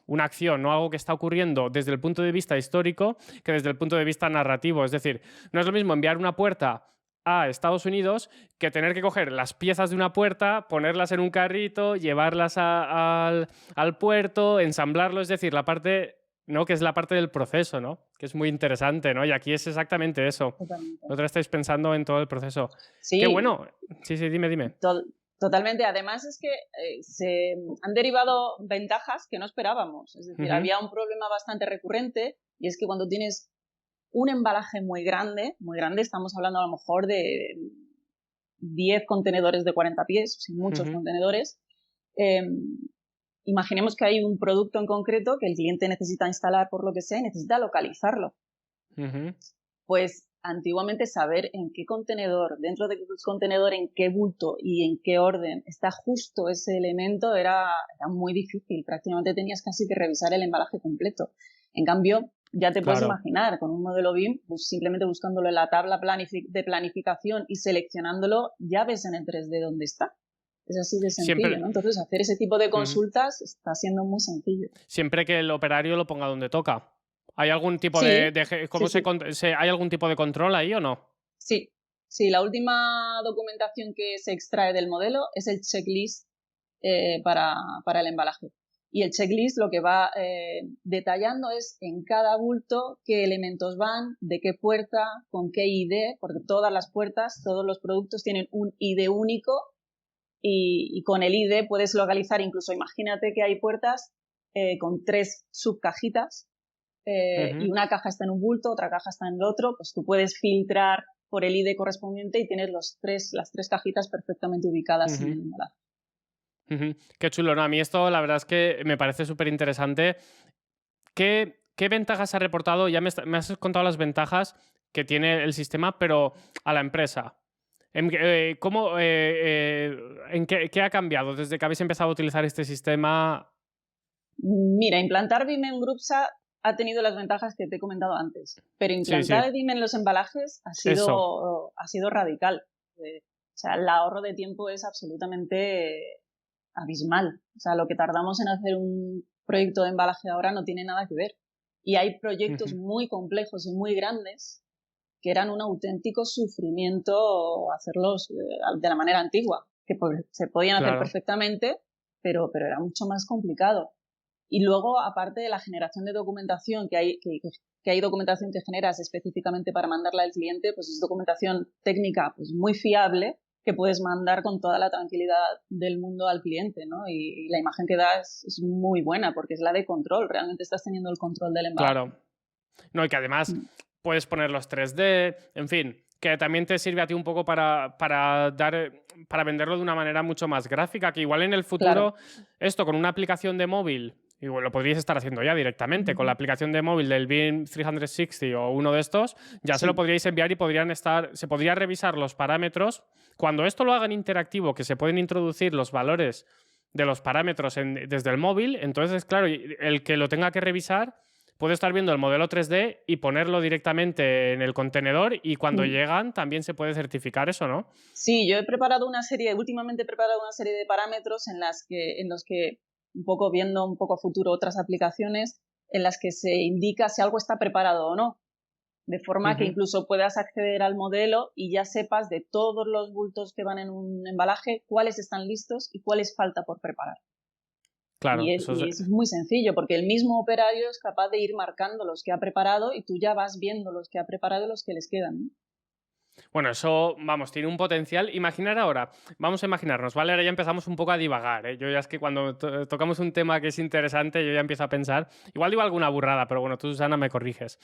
una acción, ¿no? Algo que está ocurriendo desde el punto de vista histórico que desde el punto de vista narrativo. Es decir, no es lo mismo enviar una puerta a Estados Unidos que tener que coger las piezas de una puerta, ponerlas en un carrito, llevarlas al puerto, ensamblarlo. Es decir, la parte, ¿no? Que es la parte del proceso, ¿no? Que es muy interesante, ¿no? Y aquí es exactamente eso. Totalmente. Vosotros estáis pensando en todo el proceso. Sí. Qué bueno. Sí, dime. Totalmente. Además es que se han derivado ventajas que no esperábamos. Es decir, había un problema bastante recurrente y es que cuando tienes un embalaje muy grande, estamos hablando a lo mejor de 10 contenedores de 40 pies, muchos contenedores, imaginemos que hay un producto en concreto que el cliente necesita instalar por lo que sea y necesita localizarlo. Pues antiguamente saber en qué contenedor, dentro de qué contenedor, en qué bulto y en qué orden está justo ese elemento era muy difícil. Prácticamente tenías casi que revisar el embalaje completo. En cambio, ya te puedes imaginar, con un modelo BIM, pues simplemente buscándolo en la tabla de planificación y seleccionándolo, ya ves en el 3D dónde está. Es así de sencillo, Siempre, ¿no? Entonces, hacer ese tipo de consultas está siendo muy sencillo. siempre que el operario lo ponga donde toca. ¿Hay algún tipo Sí, sí, ¿cómo sí. hay algún tipo de control ahí o no? Sí, sí, la última documentación que se extrae del modelo es el checklist para el embalaje. Y el checklist lo que va detallando es en cada bulto qué elementos van, de qué puerta, con qué ID, porque todas las puertas, todos los productos tienen un ID único y con el ID puedes localizar, incluso imagínate que hay puertas con 3 subcajitas y una caja está en un bulto, otra caja está en el otro, pues tú puedes filtrar por el ID correspondiente y tienes las 3 cajitas perfectamente ubicadas en el embalaje. Qué chulo, ¿no? A mí esto la verdad es que me parece súper interesante. ¿Qué ventajas ha reportado? Ya me has contado las ventajas que tiene el sistema, pero a la empresa. ¿Qué ha cambiado desde que habéis empezado a utilizar este sistema? Mira, implantar BIM en Grupsa ha tenido las ventajas que te he comentado antes, pero Sí, sí, implantar BIM en los embalajes ha eso. sido radical. O sea, el ahorro de tiempo es absolutamente abismal. O sea, lo que tardamos en hacer un proyecto de embalaje ahora no tiene nada que ver. Y hay proyectos muy complejos y muy grandes que eran un auténtico sufrimiento hacerlos de la manera antigua, que se podían hacer Claro. perfectamente, pero era mucho más complicado. Y luego, aparte de la generación de documentación, que hay documentación que generas específicamente para mandarla al cliente, pues es documentación técnica pues muy fiable que puedes mandar con toda la tranquilidad del mundo al cliente, ¿no? Y la imagen que da es muy buena porque es la de control, realmente estás teniendo el control del embalaje. Claro. No, y que además puedes poner los 3D, en fin, que también te sirve a ti un poco para venderlo de una manera mucho más gráfica, que igual en el Claro. futuro esto con una aplicación de móvil, igual lo podríais estar haciendo ya directamente, con la aplicación de móvil del BIM 360 o uno de estos, ya se lo Sí. podríais enviar y se podría revisar los parámetros. Cuando esto lo hagan interactivo, que se pueden introducir los valores de los parámetros desde el móvil, entonces, claro, el que lo tenga que revisar puede estar viendo el modelo 3D y ponerlo directamente en el contenedor y cuando llegan también se puede certificar eso, ¿no? Sí, yo últimamente he preparado una serie de parámetros en los que, un poco viendo un poco a futuro otras aplicaciones, en las que se indica si algo está preparado o no. De forma que incluso puedas acceder al modelo y ya sepas de todos los bultos que van en un embalaje, cuáles están listos y cuáles falta por preparar. Claro, Y es muy sencillo, porque el mismo operario es capaz de ir marcando los que ha preparado y tú ya vas viendo los que ha preparado y los que les quedan, ¿no? Bueno, eso, vamos, tiene un potencial. Imaginar ahora, vamos a imaginarnos, ¿vale? Ahora ya empezamos un poco a divagar, ¿eh? Yo ya es que cuando tocamos un tema que es interesante, yo ya empiezo a pensar, igual digo alguna burrada, pero bueno, tú, Susana, me corriges.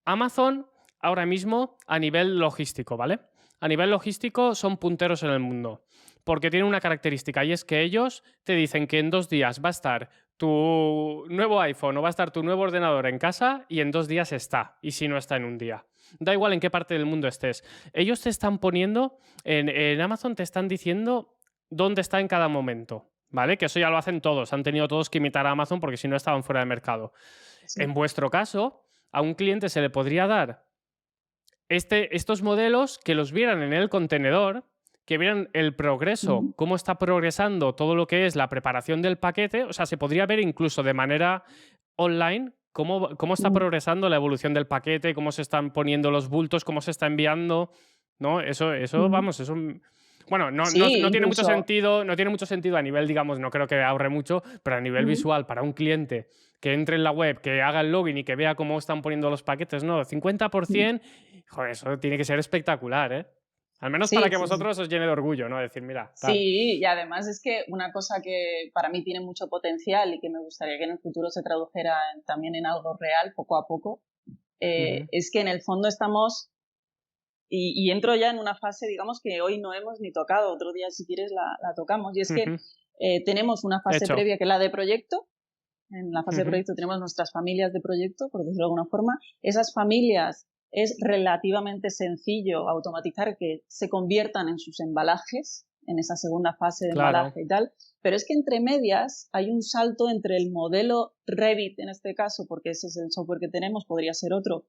Amazon, ahora mismo, a nivel logístico, ¿vale? A nivel logístico son punteros en el mundo, porque tienen una característica y es que ellos te dicen que en 2 días va a estar tu nuevo iPhone o va a estar tu nuevo ordenador en casa y en 2 días está, y si no está en un día. Da igual en qué parte del mundo estés. Ellos te están poniendo, en Amazon te están diciendo dónde está en cada momento, ¿vale? Que eso ya lo hacen todos, han tenido todos que imitar a Amazon porque si no estaban fuera de mercado. Sí. En vuestro caso, a un cliente se le podría dar estos modelos que los vieran en el contenedor, que vieran el progreso, cómo está progresando todo lo que es la preparación del paquete. O sea, se podría ver incluso de manera online cómo está progresando la evolución del paquete, cómo se están poniendo los bultos, cómo se está enviando, ¿no? Vamos, eso... Bueno, Sí, no tiene mucho incluso. sentido, no tiene mucho sentido a nivel, digamos, no creo que ahorre mucho, pero a nivel visual, para un cliente que entre en la web, que haga el login y que vea cómo están poniendo los paquetes, ¿no? 50%, joder, eso tiene que ser espectacular, ¿eh? Al menos para Sí, que sí, sí. vosotros os llene de orgullo, ¿no? Decir, mira, tal. Sí, y además es que una cosa que para mí tiene mucho potencial y que me gustaría que en el futuro se tradujera también en algo real poco a poco, es que en el fondo estamos, y entro ya en una fase, digamos, que hoy no hemos ni tocado, otro día si quieres la tocamos, y es que tenemos una fase Hecho. previa que es la de proyecto. En la fase de proyecto tenemos nuestras familias de proyecto, por decirlo de alguna forma. Esas familias es relativamente sencillo automatizar que se conviertan en sus embalajes, en esa segunda fase de Claro. embalaje y tal. Pero es que entre medias hay un salto entre el modelo Revit, en este caso, porque ese es el software que tenemos, podría ser otro,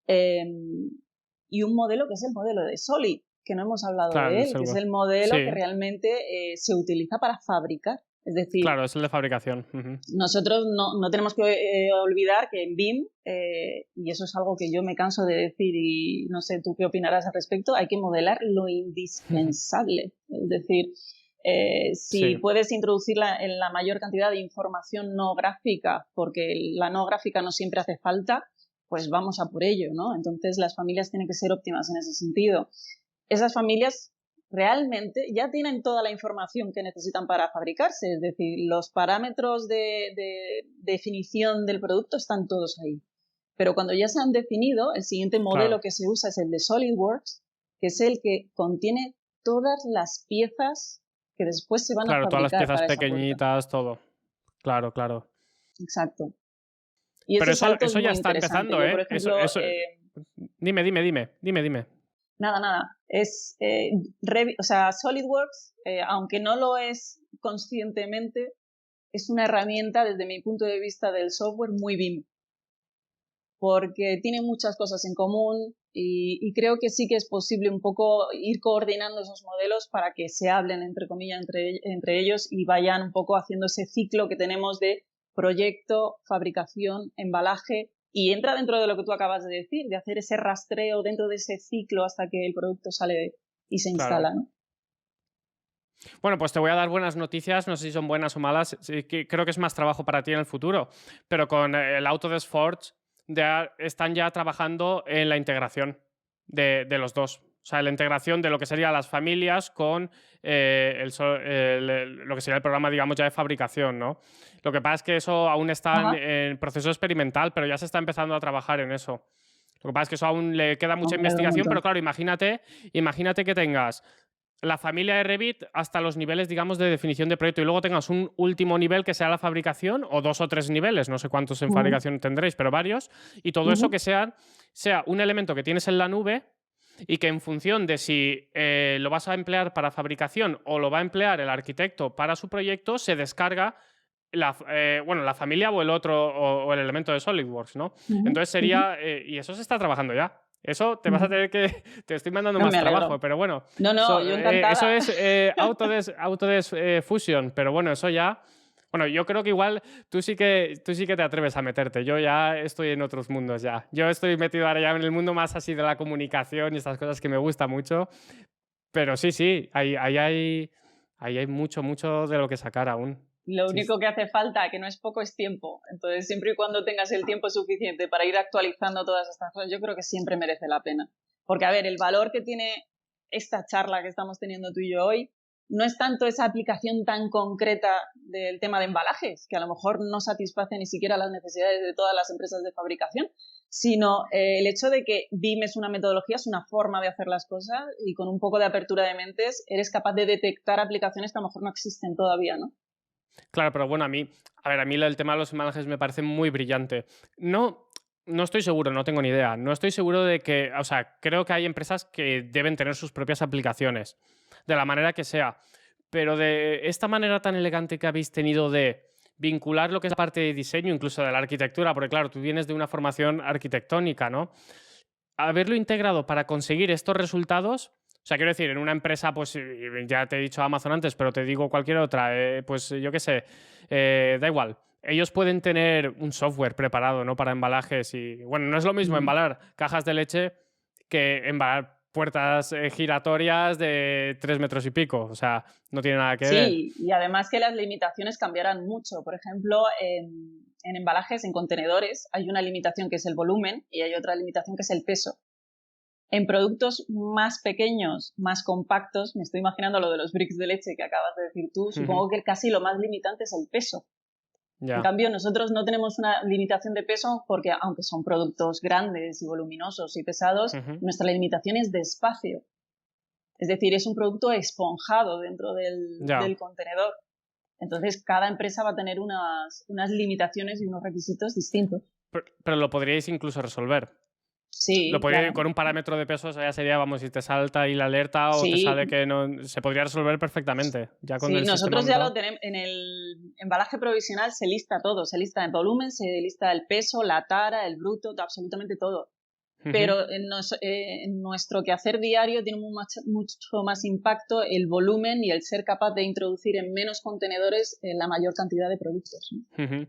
y un modelo que es el modelo de Solid. que no hemos hablado Claro, de el él, que es software. el modelo Sí, que realmente se utiliza para fabricar. Es decir, claro, es el de fabricación. Ujú. nosotros no tenemos que olvidar que en BIM, y eso es algo que yo me canso de decir y no sé tú qué opinarás al respecto, hay que modelar lo indispensable. Es decir, si Sí, puedes introducir en la mayor cantidad de información no gráfica, porque la no gráfica no siempre hace falta, pues vamos a por ello, ¿no? Entonces las familias tienen que ser óptimas en ese sentido. Esas familias realmente ya tienen toda la información que necesitan para fabricarse, es decir, los parámetros de definición del producto están todos ahí. Pero cuando ya se han definido, el siguiente modelo claro. que se usa es el de SolidWorks, que es el que contiene todas las piezas que después se van a Claro, todas las fabricar piezas para esa puerta. pequeñitas, todo. Claro, claro. Exacto. Y Pero ese salto es eso ya muy está interesante. empezando, Yo, por ¿eh? ejemplo, Dime. nada. Es, o sea, SolidWorks, aunque no lo es conscientemente, es una herramienta desde mi punto de vista del software muy BIM, porque tiene muchas cosas en común y creo que sí que es posible un poco ir coordinando esos modelos para que se hablen, entre comillas, entre ellos y vayan un poco haciendo ese ciclo que tenemos de proyecto, fabricación, embalaje, y entra dentro de lo que tú acabas de decir, de hacer ese rastreo dentro de ese ciclo hasta que el producto sale y se Claro. instala, ¿no? Bueno, pues te voy a dar buenas noticias, no sé si son buenas o malas, sí que creo que es más trabajo para ti en el futuro, pero con el Autodesk Forge están ya trabajando en la integración de los dos. O sea, la integración de lo que serían las familias con lo que sería el programa, digamos, ya de fabricación, ¿no? Lo que pasa es que eso aún está Ajá. en proceso experimental, pero ya se está empezando a trabajar en eso. Lo que pasa es que eso aún le queda mucha Me alegro un investigación, pero montón. claro, imagínate que tengas la familia de Revit hasta los niveles, digamos, de definición de proyecto y luego tengas un último nivel que sea la fabricación o 2 o 3 niveles, no sé cuántos en Uh-huh. fabricación tendréis, pero varios, y todo eso Uh-huh. que sea un elemento que tienes en la nube y que en función de si lo vas a emplear para fabricación o lo va a emplear el arquitecto para su proyecto, se descarga la familia o el otro o el elemento de SolidWorks, ¿no? Uh-huh. Entonces Uh-huh. sería, y eso se está trabajando ya. Eso te vas a Uh-huh. tener que, te estoy mandando No, más me trabajo, alegro. pero bueno, No, yo eso encantada. es Autodesk Fusion, pero bueno, eso ya, bueno, yo creo que igual tú sí que te atreves a meterte. Yo ya estoy en otros mundos ya. Yo estoy metido ahora ya en el mundo más así de la comunicación y estas cosas que me gusta mucho. Pero sí, ahí hay mucho de lo que sacar aún. Lo Sí, único que hace falta, que no es poco, es tiempo. Entonces, siempre y cuando tengas el tiempo suficiente para ir actualizando todas estas cosas, yo creo que siempre merece la pena. Porque, a ver, el valor que tiene esta charla que estamos teniendo tú y yo hoy no es tanto esa aplicación tan concreta del tema de embalajes, que a lo mejor no satisface ni siquiera las necesidades de todas las empresas de fabricación, sino el hecho de que BIM es una metodología, es una forma de hacer las cosas y con un poco de apertura de mentes eres capaz de detectar aplicaciones que a lo mejor no existen todavía, ¿no? claro, pero bueno, a mí el tema de los embalajes me parece muy brillante. No estoy seguro, no tengo ni idea. No estoy seguro de que, o sea, creo que hay empresas que deben tener sus propias aplicaciones, de la manera que sea. Pero de esta manera tan elegante que habéis tenido de vincular lo que es la parte de diseño, incluso de la arquitectura, porque claro, tú vienes de una formación arquitectónica, ¿no? Haberlo integrado para conseguir estos resultados, o sea, quiero decir, en una empresa, pues ya te he dicho Amazon antes, pero te digo cualquier otra, pues yo qué sé, da igual. Ellos pueden tener un software preparado, ¿no? Para embalajes y, bueno, no es lo mismo Mm. embalar cajas de leche que embalar puertas giratorias de 3 metros y pico. O sea, no tiene nada que ver. Sí, y además que las limitaciones cambiarán mucho. Por ejemplo, en embalajes, en contenedores, hay una limitación que es el volumen y hay otra limitación que es el peso. En productos más pequeños, más compactos, me estoy imaginando lo de los bricks de leche que acabas de decir tú, supongo que casi lo más limitante es el peso. En Ya, cambio, nosotros no tenemos una limitación de peso porque, aunque son productos grandes y voluminosos y pesados, ujú, nuestra limitación es de espacio. Es decir, es un producto esponjado dentro ya. del contenedor. Entonces, cada empresa va a tener unas limitaciones y unos requisitos distintos. Pero lo podríais incluso resolver. Lo Sí, podría, claro. con un parámetro de peso, o sea, ya sería, vamos, si te salta ahí la alerta o te Sí, sale que no. Se podría resolver perfectamente, ya con sí, el sistema nosotros ya lo montado. tenemos. En el embalaje provisional se lista todo. Se lista el volumen, se lista el peso, la tara, el bruto, absolutamente todo. pero en nuestro quehacer diario tiene mucho más impacto el volumen y el ser capaz de introducir en menos contenedores la mayor cantidad de productos, ¿no?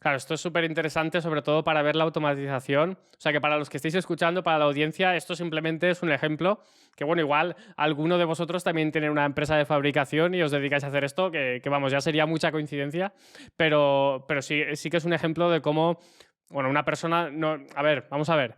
Claro, esto es súper interesante, sobre todo para ver la automatización. O sea, que para los que estéis escuchando, para la audiencia, esto simplemente es un ejemplo que, bueno, igual alguno de vosotros también tiene una empresa de fabricación y os dedicáis a hacer esto, que vamos, ya sería mucha coincidencia, pero sí que es un ejemplo de cómo, bueno, una persona, no, a ver, vamos a ver.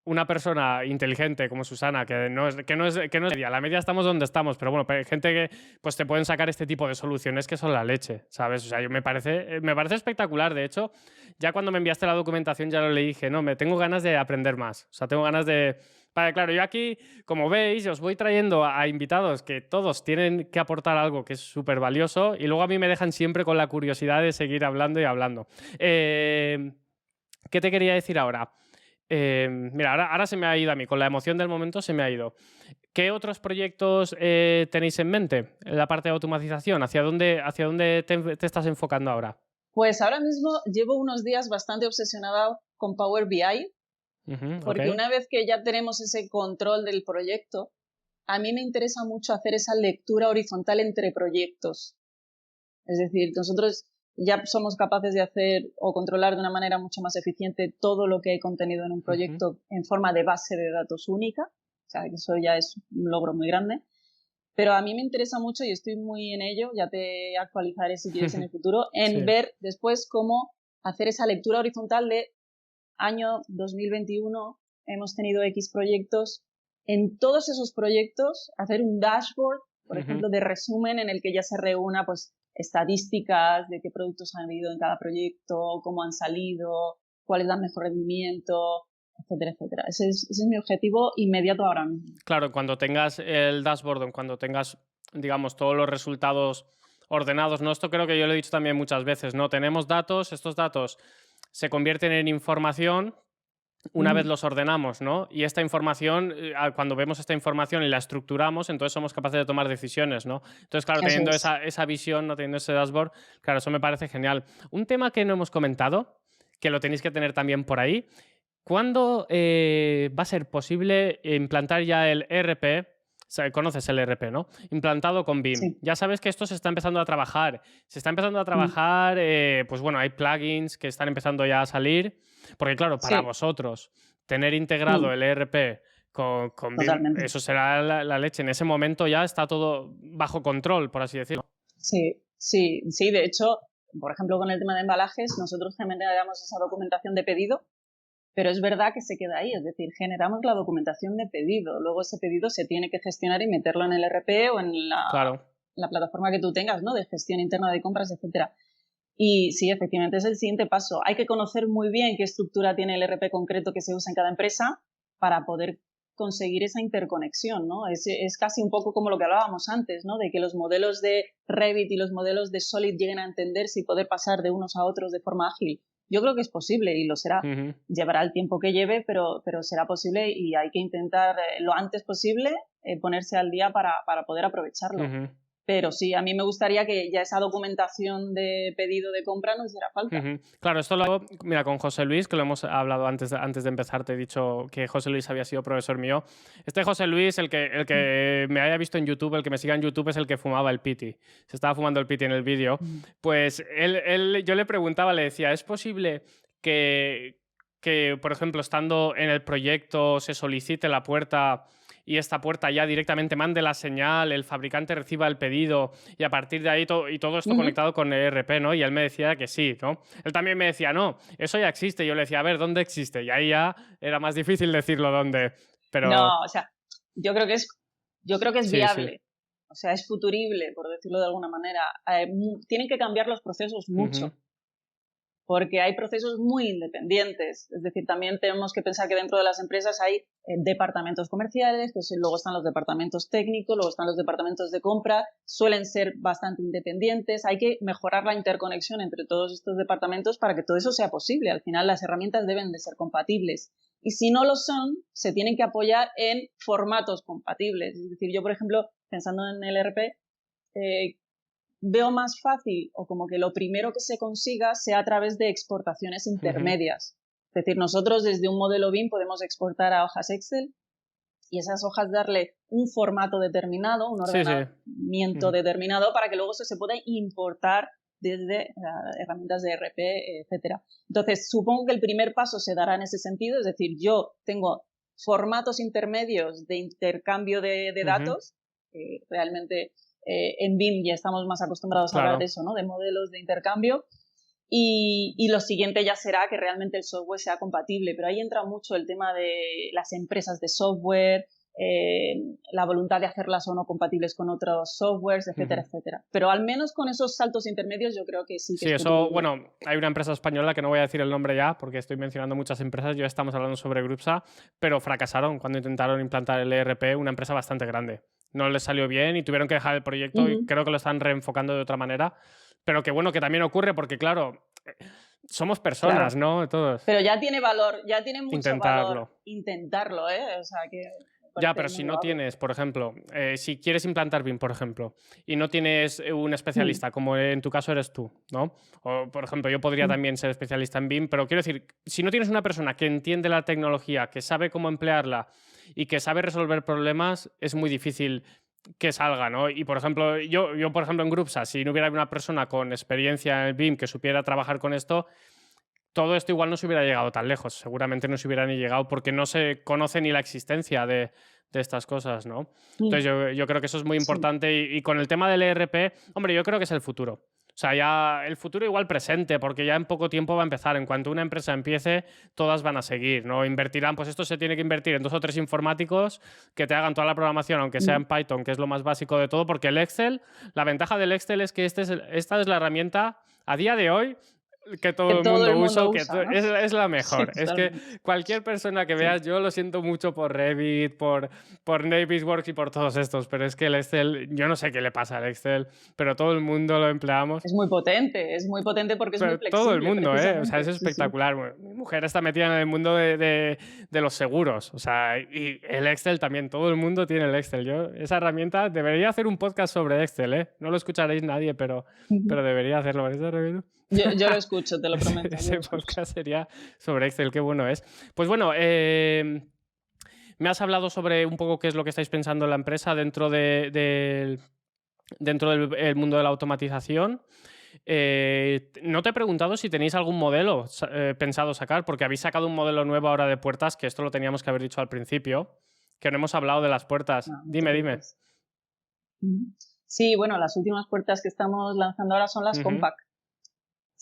Una persona inteligente como Susana, que no es media, la media estamos donde estamos, pero bueno, hay gente que pues te pueden sacar este tipo de soluciones que son la leche, ¿sabes? O sea, me parece espectacular. De hecho, ya cuando me enviaste la documentación ya lo le dije, no, me tengo ganas de aprender más. O sea, tengo ganas de... Vale, claro, yo aquí, como veis, os voy trayendo a invitados que todos tienen que aportar algo que es súper valioso y luego a mí me dejan siempre con la curiosidad de seguir hablando y hablando. ¿Qué te quería decir ahora? Mira, ahora se me ha ido a mí, con la emoción del momento se me ha ido. ¿Qué otros proyectos tenéis en mente en la parte de automatización? ¿Hacia dónde te estás enfocando ahora? Pues ahora mismo llevo unos días bastante obsesionada con Power BI, porque Okay. una vez que ya tenemos ese control del proyecto, a mí me interesa mucho hacer esa lectura horizontal entre proyectos. Es decir, nosotros ya somos capaces de hacer o controlar de una manera mucho más eficiente todo lo que hay contenido en un proyecto en forma de base de datos única. O sea, eso ya es un logro muy grande. Pero a mí me interesa mucho y estoy muy en ello, ya te actualizaré si quieres en el futuro, en ver después cómo hacer esa lectura horizontal de año 2021, hemos tenido X proyectos. En todos esos proyectos, hacer un dashboard, por ejemplo, de resumen en el que ya se reúna pues estadísticas de qué productos han habido en cada proyecto, cómo han salido, cuál es el mejor rendimiento, etcétera, etcétera. Ese es mi objetivo inmediato ahora mismo. Claro, cuando tengas el dashboard, cuando tengas, digamos, todos los resultados ordenados, ¿no? Esto creo que yo lo he dicho también muchas veces, ¿no? Tenemos datos, estos datos se convierten en información una vez los ordenamos, ¿no? Y esta información, cuando vemos esta información y la estructuramos, entonces somos capaces de tomar decisiones, ¿no? Entonces, claro, teniendo esa visión, no teniendo ese dashboard, claro, eso me parece genial. Un tema que no hemos comentado, que lo tenéis que tener también por ahí, ¿cuándo va a ser posible implantar ya el ERP? O sea, conoces el ERP, ¿no? Implantado con BIM. Sí. Ya sabes que esto se está empezando a trabajar. Se está empezando a trabajar, pues bueno, hay plugins que están empezando ya a salir. Porque claro, para vosotros, tener integrado el ERP con BIM, eso será la leche. En ese momento ya está todo bajo control, por así decirlo. Sí. De hecho, por ejemplo, con el tema de embalajes, nosotros generamos esa documentación de pedido, pero es verdad que se queda ahí, es decir, generamos la documentación de pedido, luego ese pedido se tiene que gestionar y meterlo en el ERP o en la plataforma que tú tengas, ¿no? De gestión interna de compras, etcétera. Y sí, efectivamente es el siguiente paso. Hay que conocer muy bien qué estructura tiene el ERP concreto que se usa en cada empresa para poder conseguir esa interconexión, ¿no? Es casi un poco como lo que hablábamos antes, ¿no? De que los modelos de Revit y los modelos de Solid lleguen a entenderse y poder pasar de unos a otros de forma ágil. Yo creo que es posible y lo será. Llevará el tiempo que lleve, pero será posible y hay que intentar lo antes posible ponerse al día para poder aprovecharlo. Pero sí, a mí me gustaría que ya esa documentación de pedido de compra no hiciera falta. Claro, esto lo hago, mira, con José Luis, que lo hemos hablado antes de empezar, te he dicho que José Luis había sido profesor mío. Este José Luis, el que me haya visto en YouTube, el que me siga en YouTube, es el que fumaba el piti. Se estaba fumando el piti en el vídeo. Pues yo le preguntaba, le decía, ¿es posible que, por ejemplo, estando en el proyecto se solicite la puerta y esta puerta ya directamente mande la señal, el fabricante reciba el pedido y a partir de ahí y todo esto conectado con el ERP, ¿no? Y él me decía que sí, ¿no? Él también me decía, no, eso ya existe. Y yo le decía, a ver, ¿dónde existe? Y ahí ya era más difícil decirlo dónde. Pero... No, o sea, yo creo que es viable. O sea, es futurible, por decirlo de alguna manera. Tienen que cambiar los procesos mucho. Porque hay procesos muy independientes. Es decir, también tenemos que pensar que dentro de las empresas hay departamentos comerciales, pues luego están los departamentos técnicos, luego están los departamentos de compra, suelen ser bastante independientes. Hay que mejorar la interconexión entre todos estos departamentos para que todo eso sea posible. Al final, las herramientas deben de ser compatibles. Y si no lo son, se tienen que apoyar en formatos compatibles. Es decir, yo, por ejemplo, pensando en el ERP, veo más fácil o como que lo primero que se consiga sea a través de exportaciones intermedias. Es decir, nosotros desde un modelo BIM podemos exportar a hojas Excel y esas hojas darle un formato determinado, un ordenamiento determinado para que luego eso se pueda importar desde herramientas de ERP, etcétera. Entonces, supongo que el primer paso se dará en ese sentido, es decir, yo tengo formatos intermedios de intercambio de datos, realmente en BIM ya estamos más acostumbrados a hablar de eso, ¿no? De modelos de intercambio. Y lo siguiente ya será que realmente el software sea compatible, pero ahí entra mucho el tema de las empresas de software, la voluntad de hacerlas o no compatibles con otros softwares, etcétera, etcétera. Pero al menos con esos saltos intermedios yo creo que sí. Sí, eso, bueno, hay una empresa española que no voy a decir el nombre ya porque estoy mencionando muchas empresas, ya estamos hablando sobre Grupsa, pero fracasaron cuando intentaron implantar el ERP, una empresa bastante grande. No les salió bien y tuvieron que dejar el proyecto y creo que lo están reenfocando de otra manera. Pero que bueno, que también ocurre porque, claro, somos personas, ¿no? Todos. Pero ya tiene valor, ya tiene mucho valor intentarlo, ¿eh? O sea que... Ya, pero si no tienes, por ejemplo, si quieres implantar BIM, por ejemplo, y no tienes un especialista, como en tu caso eres tú, ¿no? O, por ejemplo, yo podría también ser especialista en BIM, pero quiero decir, si no tienes una persona que entiende la tecnología, que sabe cómo emplearla y que sabe resolver problemas, es muy difícil que salga, ¿no? Y, por ejemplo, yo por ejemplo, en Grupsa, si no hubiera una persona con experiencia en BIM que supiera trabajar con esto, todo esto igual no se hubiera llegado tan lejos. Seguramente no se hubiera ni llegado porque no se conoce ni la existencia de estas cosas, ¿no? Entonces yo creo que eso es muy importante y con el tema del ERP, hombre, yo creo que es el futuro. O sea, ya el futuro igual presente, porque ya en poco tiempo va a empezar. En cuanto una empresa empiece, todas van a seguir, ¿no? Invertirán, pues esto se tiene que invertir en 2 o 3 informáticos que te hagan toda la programación, aunque sea en Python, que es lo más básico de todo, porque el Excel, la ventaja del Excel es que esta es la herramienta a día de hoy que todo el mundo usa, ¿no? Es la mejor. Sí, es que cualquier persona que veas, yo lo siento mucho por Revit, por Navisworks y por todos estos, pero es que el Excel, yo no sé qué le pasa al Excel, pero todo el mundo lo empleamos. Es muy potente porque es muy flexible. Todo el mundo, O sea, es espectacular. Sí. Mi mujer está metida en el mundo de los seguros, o sea, y el Excel también, todo el mundo tiene el Excel. Yo, esa herramienta, debería hacer un podcast sobre Excel, No lo escucharéis nadie, pero debería hacerlo. Yo lo escucho, te lo prometo. Ese podcast sería sobre Excel, qué bueno es. Pues bueno, me has hablado sobre un poco qué es lo que estáis pensando en la empresa dentro del mundo de la automatización. No te he preguntado si tenéis algún modelo pensado sacar, porque habéis sacado un modelo nuevo ahora de puertas, que esto lo teníamos que haber dicho al principio, que no hemos hablado de las puertas. Dime. Sí, bueno, las últimas puertas que estamos lanzando ahora son las Compact.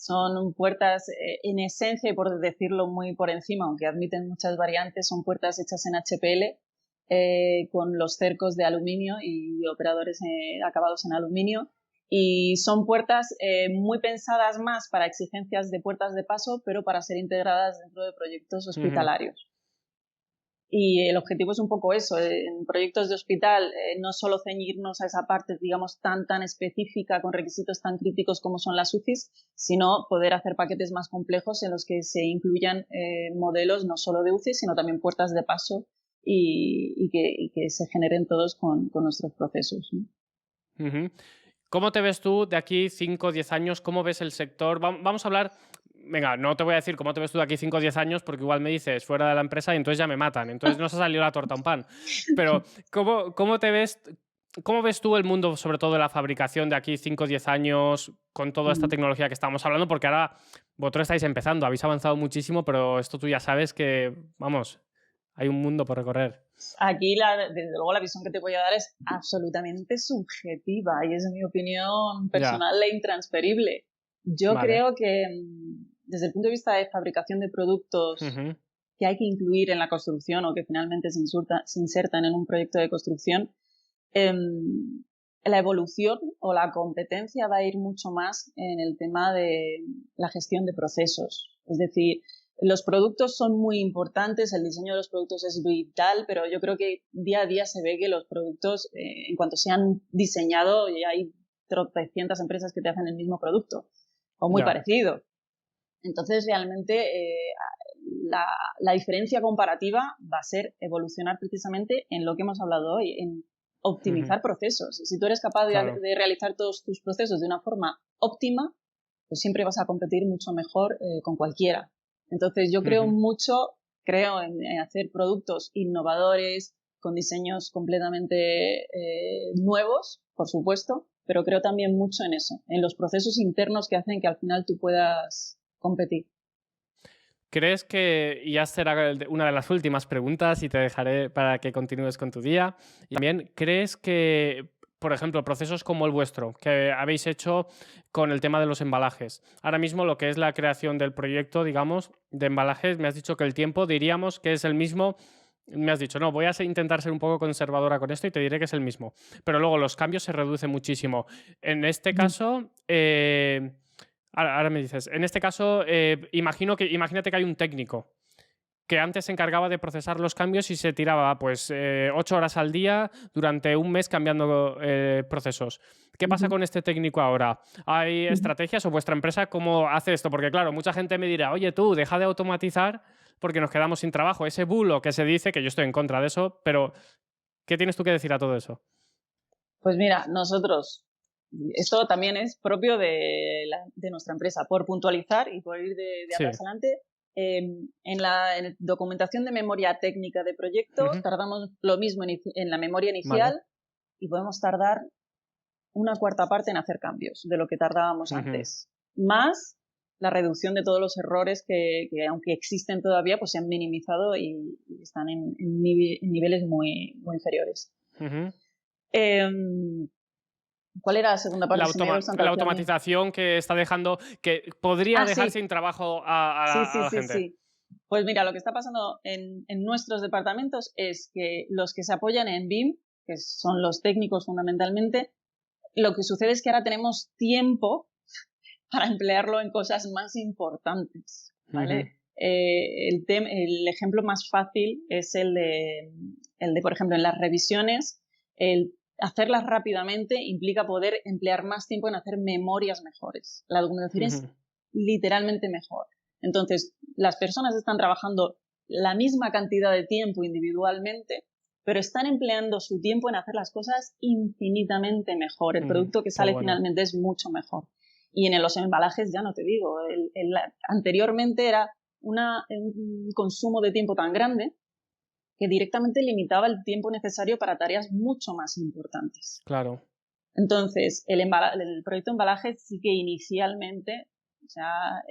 Son puertas, en esencia, y por decirlo muy por encima, aunque admiten muchas variantes, son puertas hechas en HPL con los cercos de aluminio y operadores acabados en aluminio. Y son puertas muy pensadas más para exigencias de puertas de paso, pero para ser integradas dentro de proyectos hospitalarios. Y el objetivo es un poco eso, en proyectos de hospital, no solo ceñirnos a esa parte, digamos, tan específica, con requisitos tan críticos como son las UCIs, sino poder hacer paquetes más complejos en los que se incluyan modelos no solo de UCI, sino también puertas de paso y que se generen todos con nuestros procesos, ¿no? ¿Cómo te ves tú de aquí 5 o 10 años? ¿Cómo ves el sector? Vamos a hablar... Venga, no te voy a decir cómo te ves tú de aquí 5 o 10 años porque igual me dices fuera de la empresa y entonces ya me matan. Entonces no se ha salido la torta a un pan. Pero ¿cómo te ves? ¿Cómo ves tú el mundo, sobre todo de la fabricación de aquí 5 o 10 años con toda esta tecnología que estamos hablando? Porque ahora vosotros estáis empezando, habéis avanzado muchísimo, pero esto tú ya sabes que, vamos, hay un mundo por recorrer. Aquí, desde luego, la visión que te voy a dar es absolutamente subjetiva y es mi opinión personal e intransferible. Yo creo que desde el punto de vista de fabricación de productos que hay que incluir en la construcción o que finalmente se insertan en un proyecto de construcción, la evolución o la competencia va a ir mucho más en el tema de la gestión de procesos. Es decir, los productos son muy importantes, el diseño de los productos es vital, pero yo creo que día a día se ve que los productos, en cuanto se han diseñado, ya hay tropecientas empresas que te hacen el mismo producto o muy parecido. Entonces, realmente, la diferencia comparativa va a ser evolucionar precisamente en lo que hemos hablado hoy, en optimizar procesos. Si tú eres capaz de realizar todos tus procesos de una forma óptima, pues siempre vas a competir mucho mejor con cualquiera. Entonces yo creo en hacer productos innovadores, con diseños completamente nuevos, por supuesto, pero creo también mucho en eso, en los procesos internos que hacen que al final tú puedas competir. ¿Crees que, y ya será una de las últimas preguntas y te dejaré para que continúes con tu día, y también, ¿crees que, por ejemplo, procesos como el vuestro, que habéis hecho con el tema de los embalajes, ahora mismo lo que es la creación del proyecto, digamos, de embalajes, me has dicho que el tiempo diríamos que es el mismo? Me has dicho, no, voy a intentar ser un poco conservadora con esto y te diré que es el mismo, pero luego los cambios se reducen muchísimo. En este caso, ahora me dices, en este caso, imagínate que hay un técnico que antes se encargaba de procesar los cambios y se tiraba pues 8 horas al día durante un mes cambiando procesos. ¿Qué pasa con este técnico ahora? ¿Hay estrategias o vuestra empresa cómo hace esto? Porque claro, mucha gente me dirá, oye tú, deja de automatizar porque nos quedamos sin trabajo. Ese bulo que se dice, que yo estoy en contra de eso, pero ¿qué tienes tú que decir a todo eso? Pues mira, nosotros, esto también es propio de nuestra empresa, por puntualizar y por ir de atrás adelante. En la documentación de memoria técnica de proyecto tardamos lo mismo en la memoria inicial y podemos tardar una cuarta parte en hacer cambios de lo que tardábamos antes. Más la reducción de todos los errores que aunque existen todavía, pues se han minimizado y están en niveles muy, muy inferiores. ¿Cuál era la segunda parte? La automatización que está dejando, que podría dejar sin trabajo a la gente. Sí. Pues mira, lo que está pasando en nuestros departamentos es que los que se apoyan en BIM, que son los técnicos fundamentalmente, lo que sucede es que ahora tenemos tiempo para emplearlo en cosas más importantes, ¿vale? El ejemplo más fácil es el de, por ejemplo, en las revisiones, el hacerlas rápidamente implica poder emplear más tiempo en hacer memorias mejores. La documentación es literalmente mejor. Entonces, las personas están trabajando la misma cantidad de tiempo individualmente, pero están empleando su tiempo en hacer las cosas infinitamente mejor. El producto que sale finalmente es mucho mejor. Y en los embalajes ya no te digo. Anteriormente era un consumo de tiempo tan grande que directamente limitaba el tiempo necesario para tareas mucho más importantes. Claro. Entonces, el proyecto de embalaje sí que inicialmente, o sea,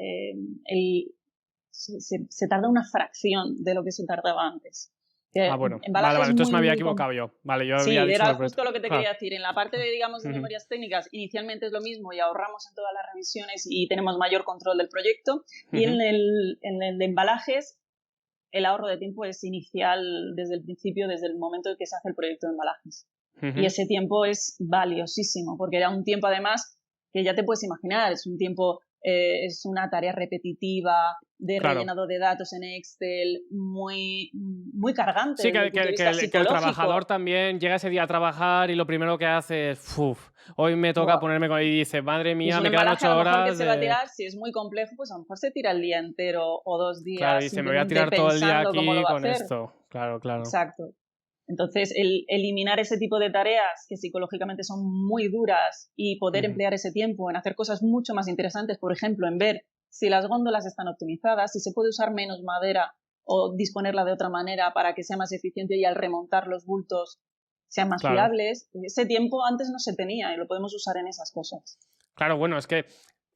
se tarda una fracción de lo que se tardaba antes. Vale, entonces me había equivocado yo. Vale, yo había dicho era justo lo que te quería decir. En la parte de, digamos, de memorias técnicas, inicialmente es lo mismo y ahorramos en todas las revisiones y tenemos mayor control del proyecto. Y en el de embalajes, el ahorro de tiempo es inicial desde el principio, desde el momento en que se hace el proyecto de embalajes. Y ese tiempo es valiosísimo, porque era un tiempo además que ya te puedes imaginar, es un tiempo, es una tarea repetitiva, de rellenado de datos en Excel, muy, muy cargante. Sí, que el trabajador también llega ese día a trabajar y lo primero que hace es, hoy me toca ponerme con... Y dice, madre mía, me quedan 8 horas. A lo mejor que se va a tirar, si es muy complejo, pues a lo mejor se tira el día entero o 2 días. Claro, dice, me voy a tirar todo el día aquí con esto. Claro. Exacto. Entonces, el eliminar ese tipo de tareas que psicológicamente son muy duras y poder emplear ese tiempo en hacer cosas mucho más interesantes, por ejemplo, en ver si las góndolas están optimizadas, si se puede usar menos madera o disponerla de otra manera para que sea más eficiente y al remontar los bultos sean más fiables. Ese tiempo antes no se tenía y lo podemos usar en esas cosas. Claro, bueno, es que,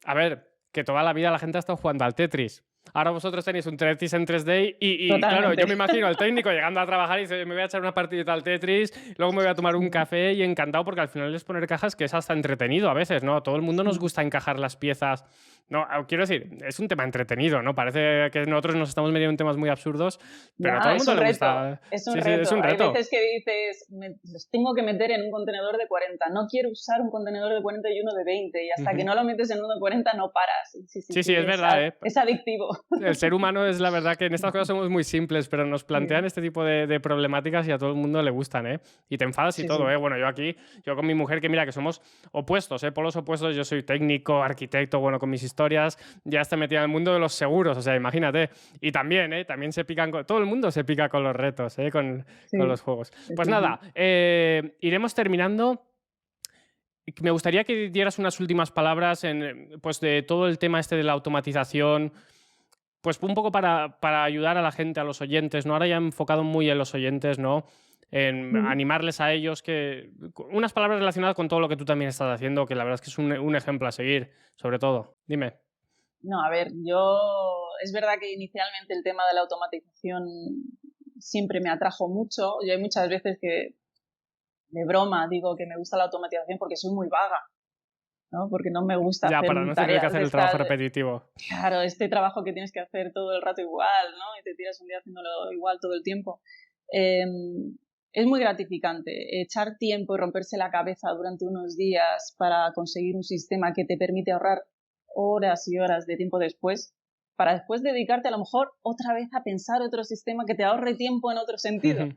a ver, que toda la vida la gente ha estado jugando al Tetris. Ahora vosotros tenéis un Tetris en 3D y claro, yo me imagino al técnico llegando a trabajar y dice, me voy a echar una partidita al Tetris, luego me voy a tomar un café y encantado porque al final es poner cajas que es hasta entretenido a veces, ¿no? Todo el mundo nos gusta encajar las piezas. No, quiero decir, es un tema entretenido, ¿no? Parece que nosotros nos estamos metiendo en temas muy absurdos, pero a todo el mundo le gusta. Es un reto. Hay veces que dices, los tengo que meter en un contenedor de 40, no quiero usar un contenedor de 40 y uno de 20 y hasta que no lo metes en uno de 40 no paras. Sí, es verdad, Es adictivo. El ser humano es la verdad que en estas cosas somos muy simples, pero nos plantean este tipo de problemáticas y a todo el mundo le gustan, ¿eh? Y te enfadas y todo, ¿eh? Bueno, yo con mi mujer, que mira, que somos opuestos, polos opuestos, yo soy técnico, arquitecto, bueno, con mis historias, ya está metida en el mundo de los seguros, o sea, imagínate. Y también, también se pican, todo el mundo se pica con los retos, con los juegos. Pues nada, iremos terminando. Me gustaría que dieras unas últimas palabras pues de todo el tema este de la automatización. pues un poco para ayudar a la gente, a los oyentes, ¿no? Ahora ya he enfocado muy en los oyentes, ¿no? En animarles a ellos unas palabras relacionadas con todo lo que tú también estás haciendo, que la verdad es que es un ejemplo a seguir, sobre todo. Dime. No, a ver, es verdad que inicialmente el tema de la automatización siempre me atrajo mucho. Yo hay muchas veces que, de broma, digo que me gusta la automatización porque soy muy vaga, ¿no? Porque no me gusta Ya, hacer para no tener que tareas hacer de el trabajo repetitivo. Claro, este trabajo que tienes que hacer todo el rato igual, ¿no? Y te tiras un día haciéndolo igual todo el tiempo. Es muy gratificante echar tiempo y romperse la cabeza durante unos días para conseguir un sistema que te permite ahorrar horas y horas de tiempo después, para después dedicarte a lo mejor otra vez a pensar otro sistema que te ahorre tiempo en otro sentido,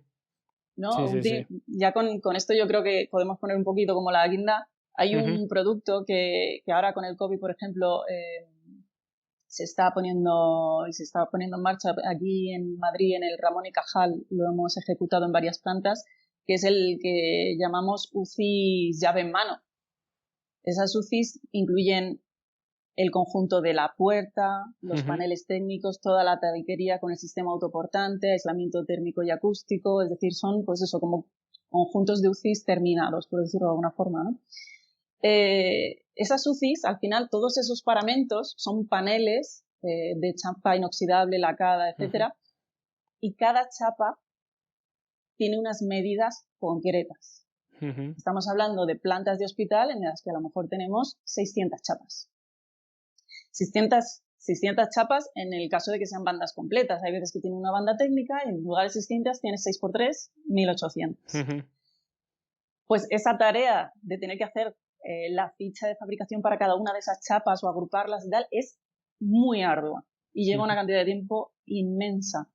¿no? Sí. Ya con esto yo creo que podemos poner un poquito como la guinda. Hay un producto que ahora con el COVID, por ejemplo, se está poniendo en marcha aquí en Madrid, en el Ramón y Cajal, lo hemos ejecutado en varias plantas, que es el que llamamos UCIs llave en mano. Esas UCIs incluyen el conjunto de la puerta, los paneles técnicos, toda la tabiquería con el sistema autoportante, aislamiento térmico y acústico, es decir, son pues eso, como conjuntos de UCIs terminados, por decirlo de alguna forma, ¿no? Esas UCIs, al final, todos esos paramentos son paneles de chapa inoxidable, lacada, etcétera, y cada chapa tiene unas medidas concretas. Estamos hablando de plantas de hospital en las que a lo mejor tenemos 600 chapas. 600 chapas en el caso de que sean bandas completas. Hay veces que tiene una banda técnica y en lugar de 600 tienes 6x3, 1800. Pues esa tarea de tener que hacer la ficha de fabricación para cada una de esas chapas o agruparlas y tal es muy ardua y lleva una cantidad de tiempo inmensa.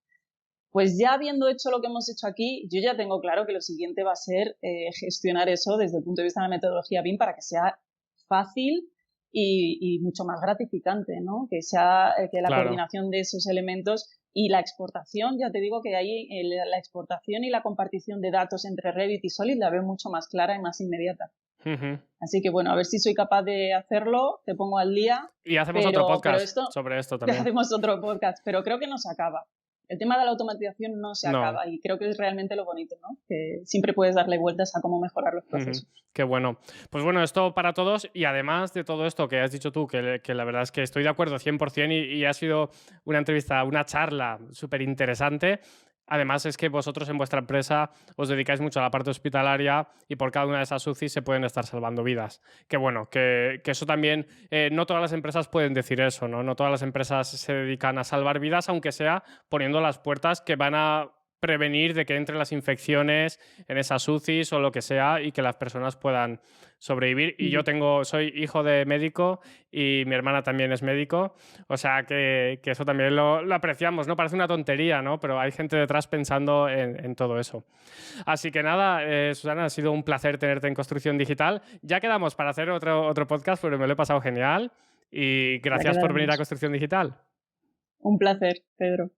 Pues ya habiendo hecho lo que hemos hecho aquí, yo ya tengo claro que lo siguiente va a ser gestionar eso desde el punto de vista de la metodología BIM para que sea fácil y mucho más gratificante, ¿no? Que sea que la coordinación de esos elementos y la exportación, ya te digo que ahí la exportación y la compartición de datos entre Revit y Solid la veo mucho más clara y más inmediata. Así que bueno, a ver si soy capaz de hacerlo, te pongo al día. Y hacemos otro podcast sobre esto también. Hacemos otro podcast, pero creo que no se acaba. El tema de la automatización no se acaba y creo que es realmente lo bonito, ¿no? Que siempre puedes darle vueltas a cómo mejorar los procesos. Qué bueno. Pues bueno, esto para todos y además de todo esto que has dicho tú, que la verdad es que estoy de acuerdo 100% y ha sido una entrevista, una charla súper interesante. Además es que vosotros en vuestra empresa os dedicáis mucho a la parte hospitalaria y por cada una de esas UCIs se pueden estar salvando vidas. Que bueno, que eso también, no todas las empresas pueden decir eso, ¿no? No todas las empresas se dedican a salvar vidas, aunque sea poniendo las puertas que van a prevenir de que entren las infecciones en esas UCIs o lo que sea y que las personas puedan sobrevivir. Y yo soy hijo de médico y mi hermana también es médico, o sea que eso también lo apreciamos, ¿no? Parece una tontería, ¿no? Pero hay gente detrás pensando en todo eso. Así que nada, Susana, ha sido un placer tenerte en Construcción Digital. Ya quedamos para hacer otro podcast, pero me lo he pasado genial y gracias por venir a Construcción Digital. Un placer, Pedro.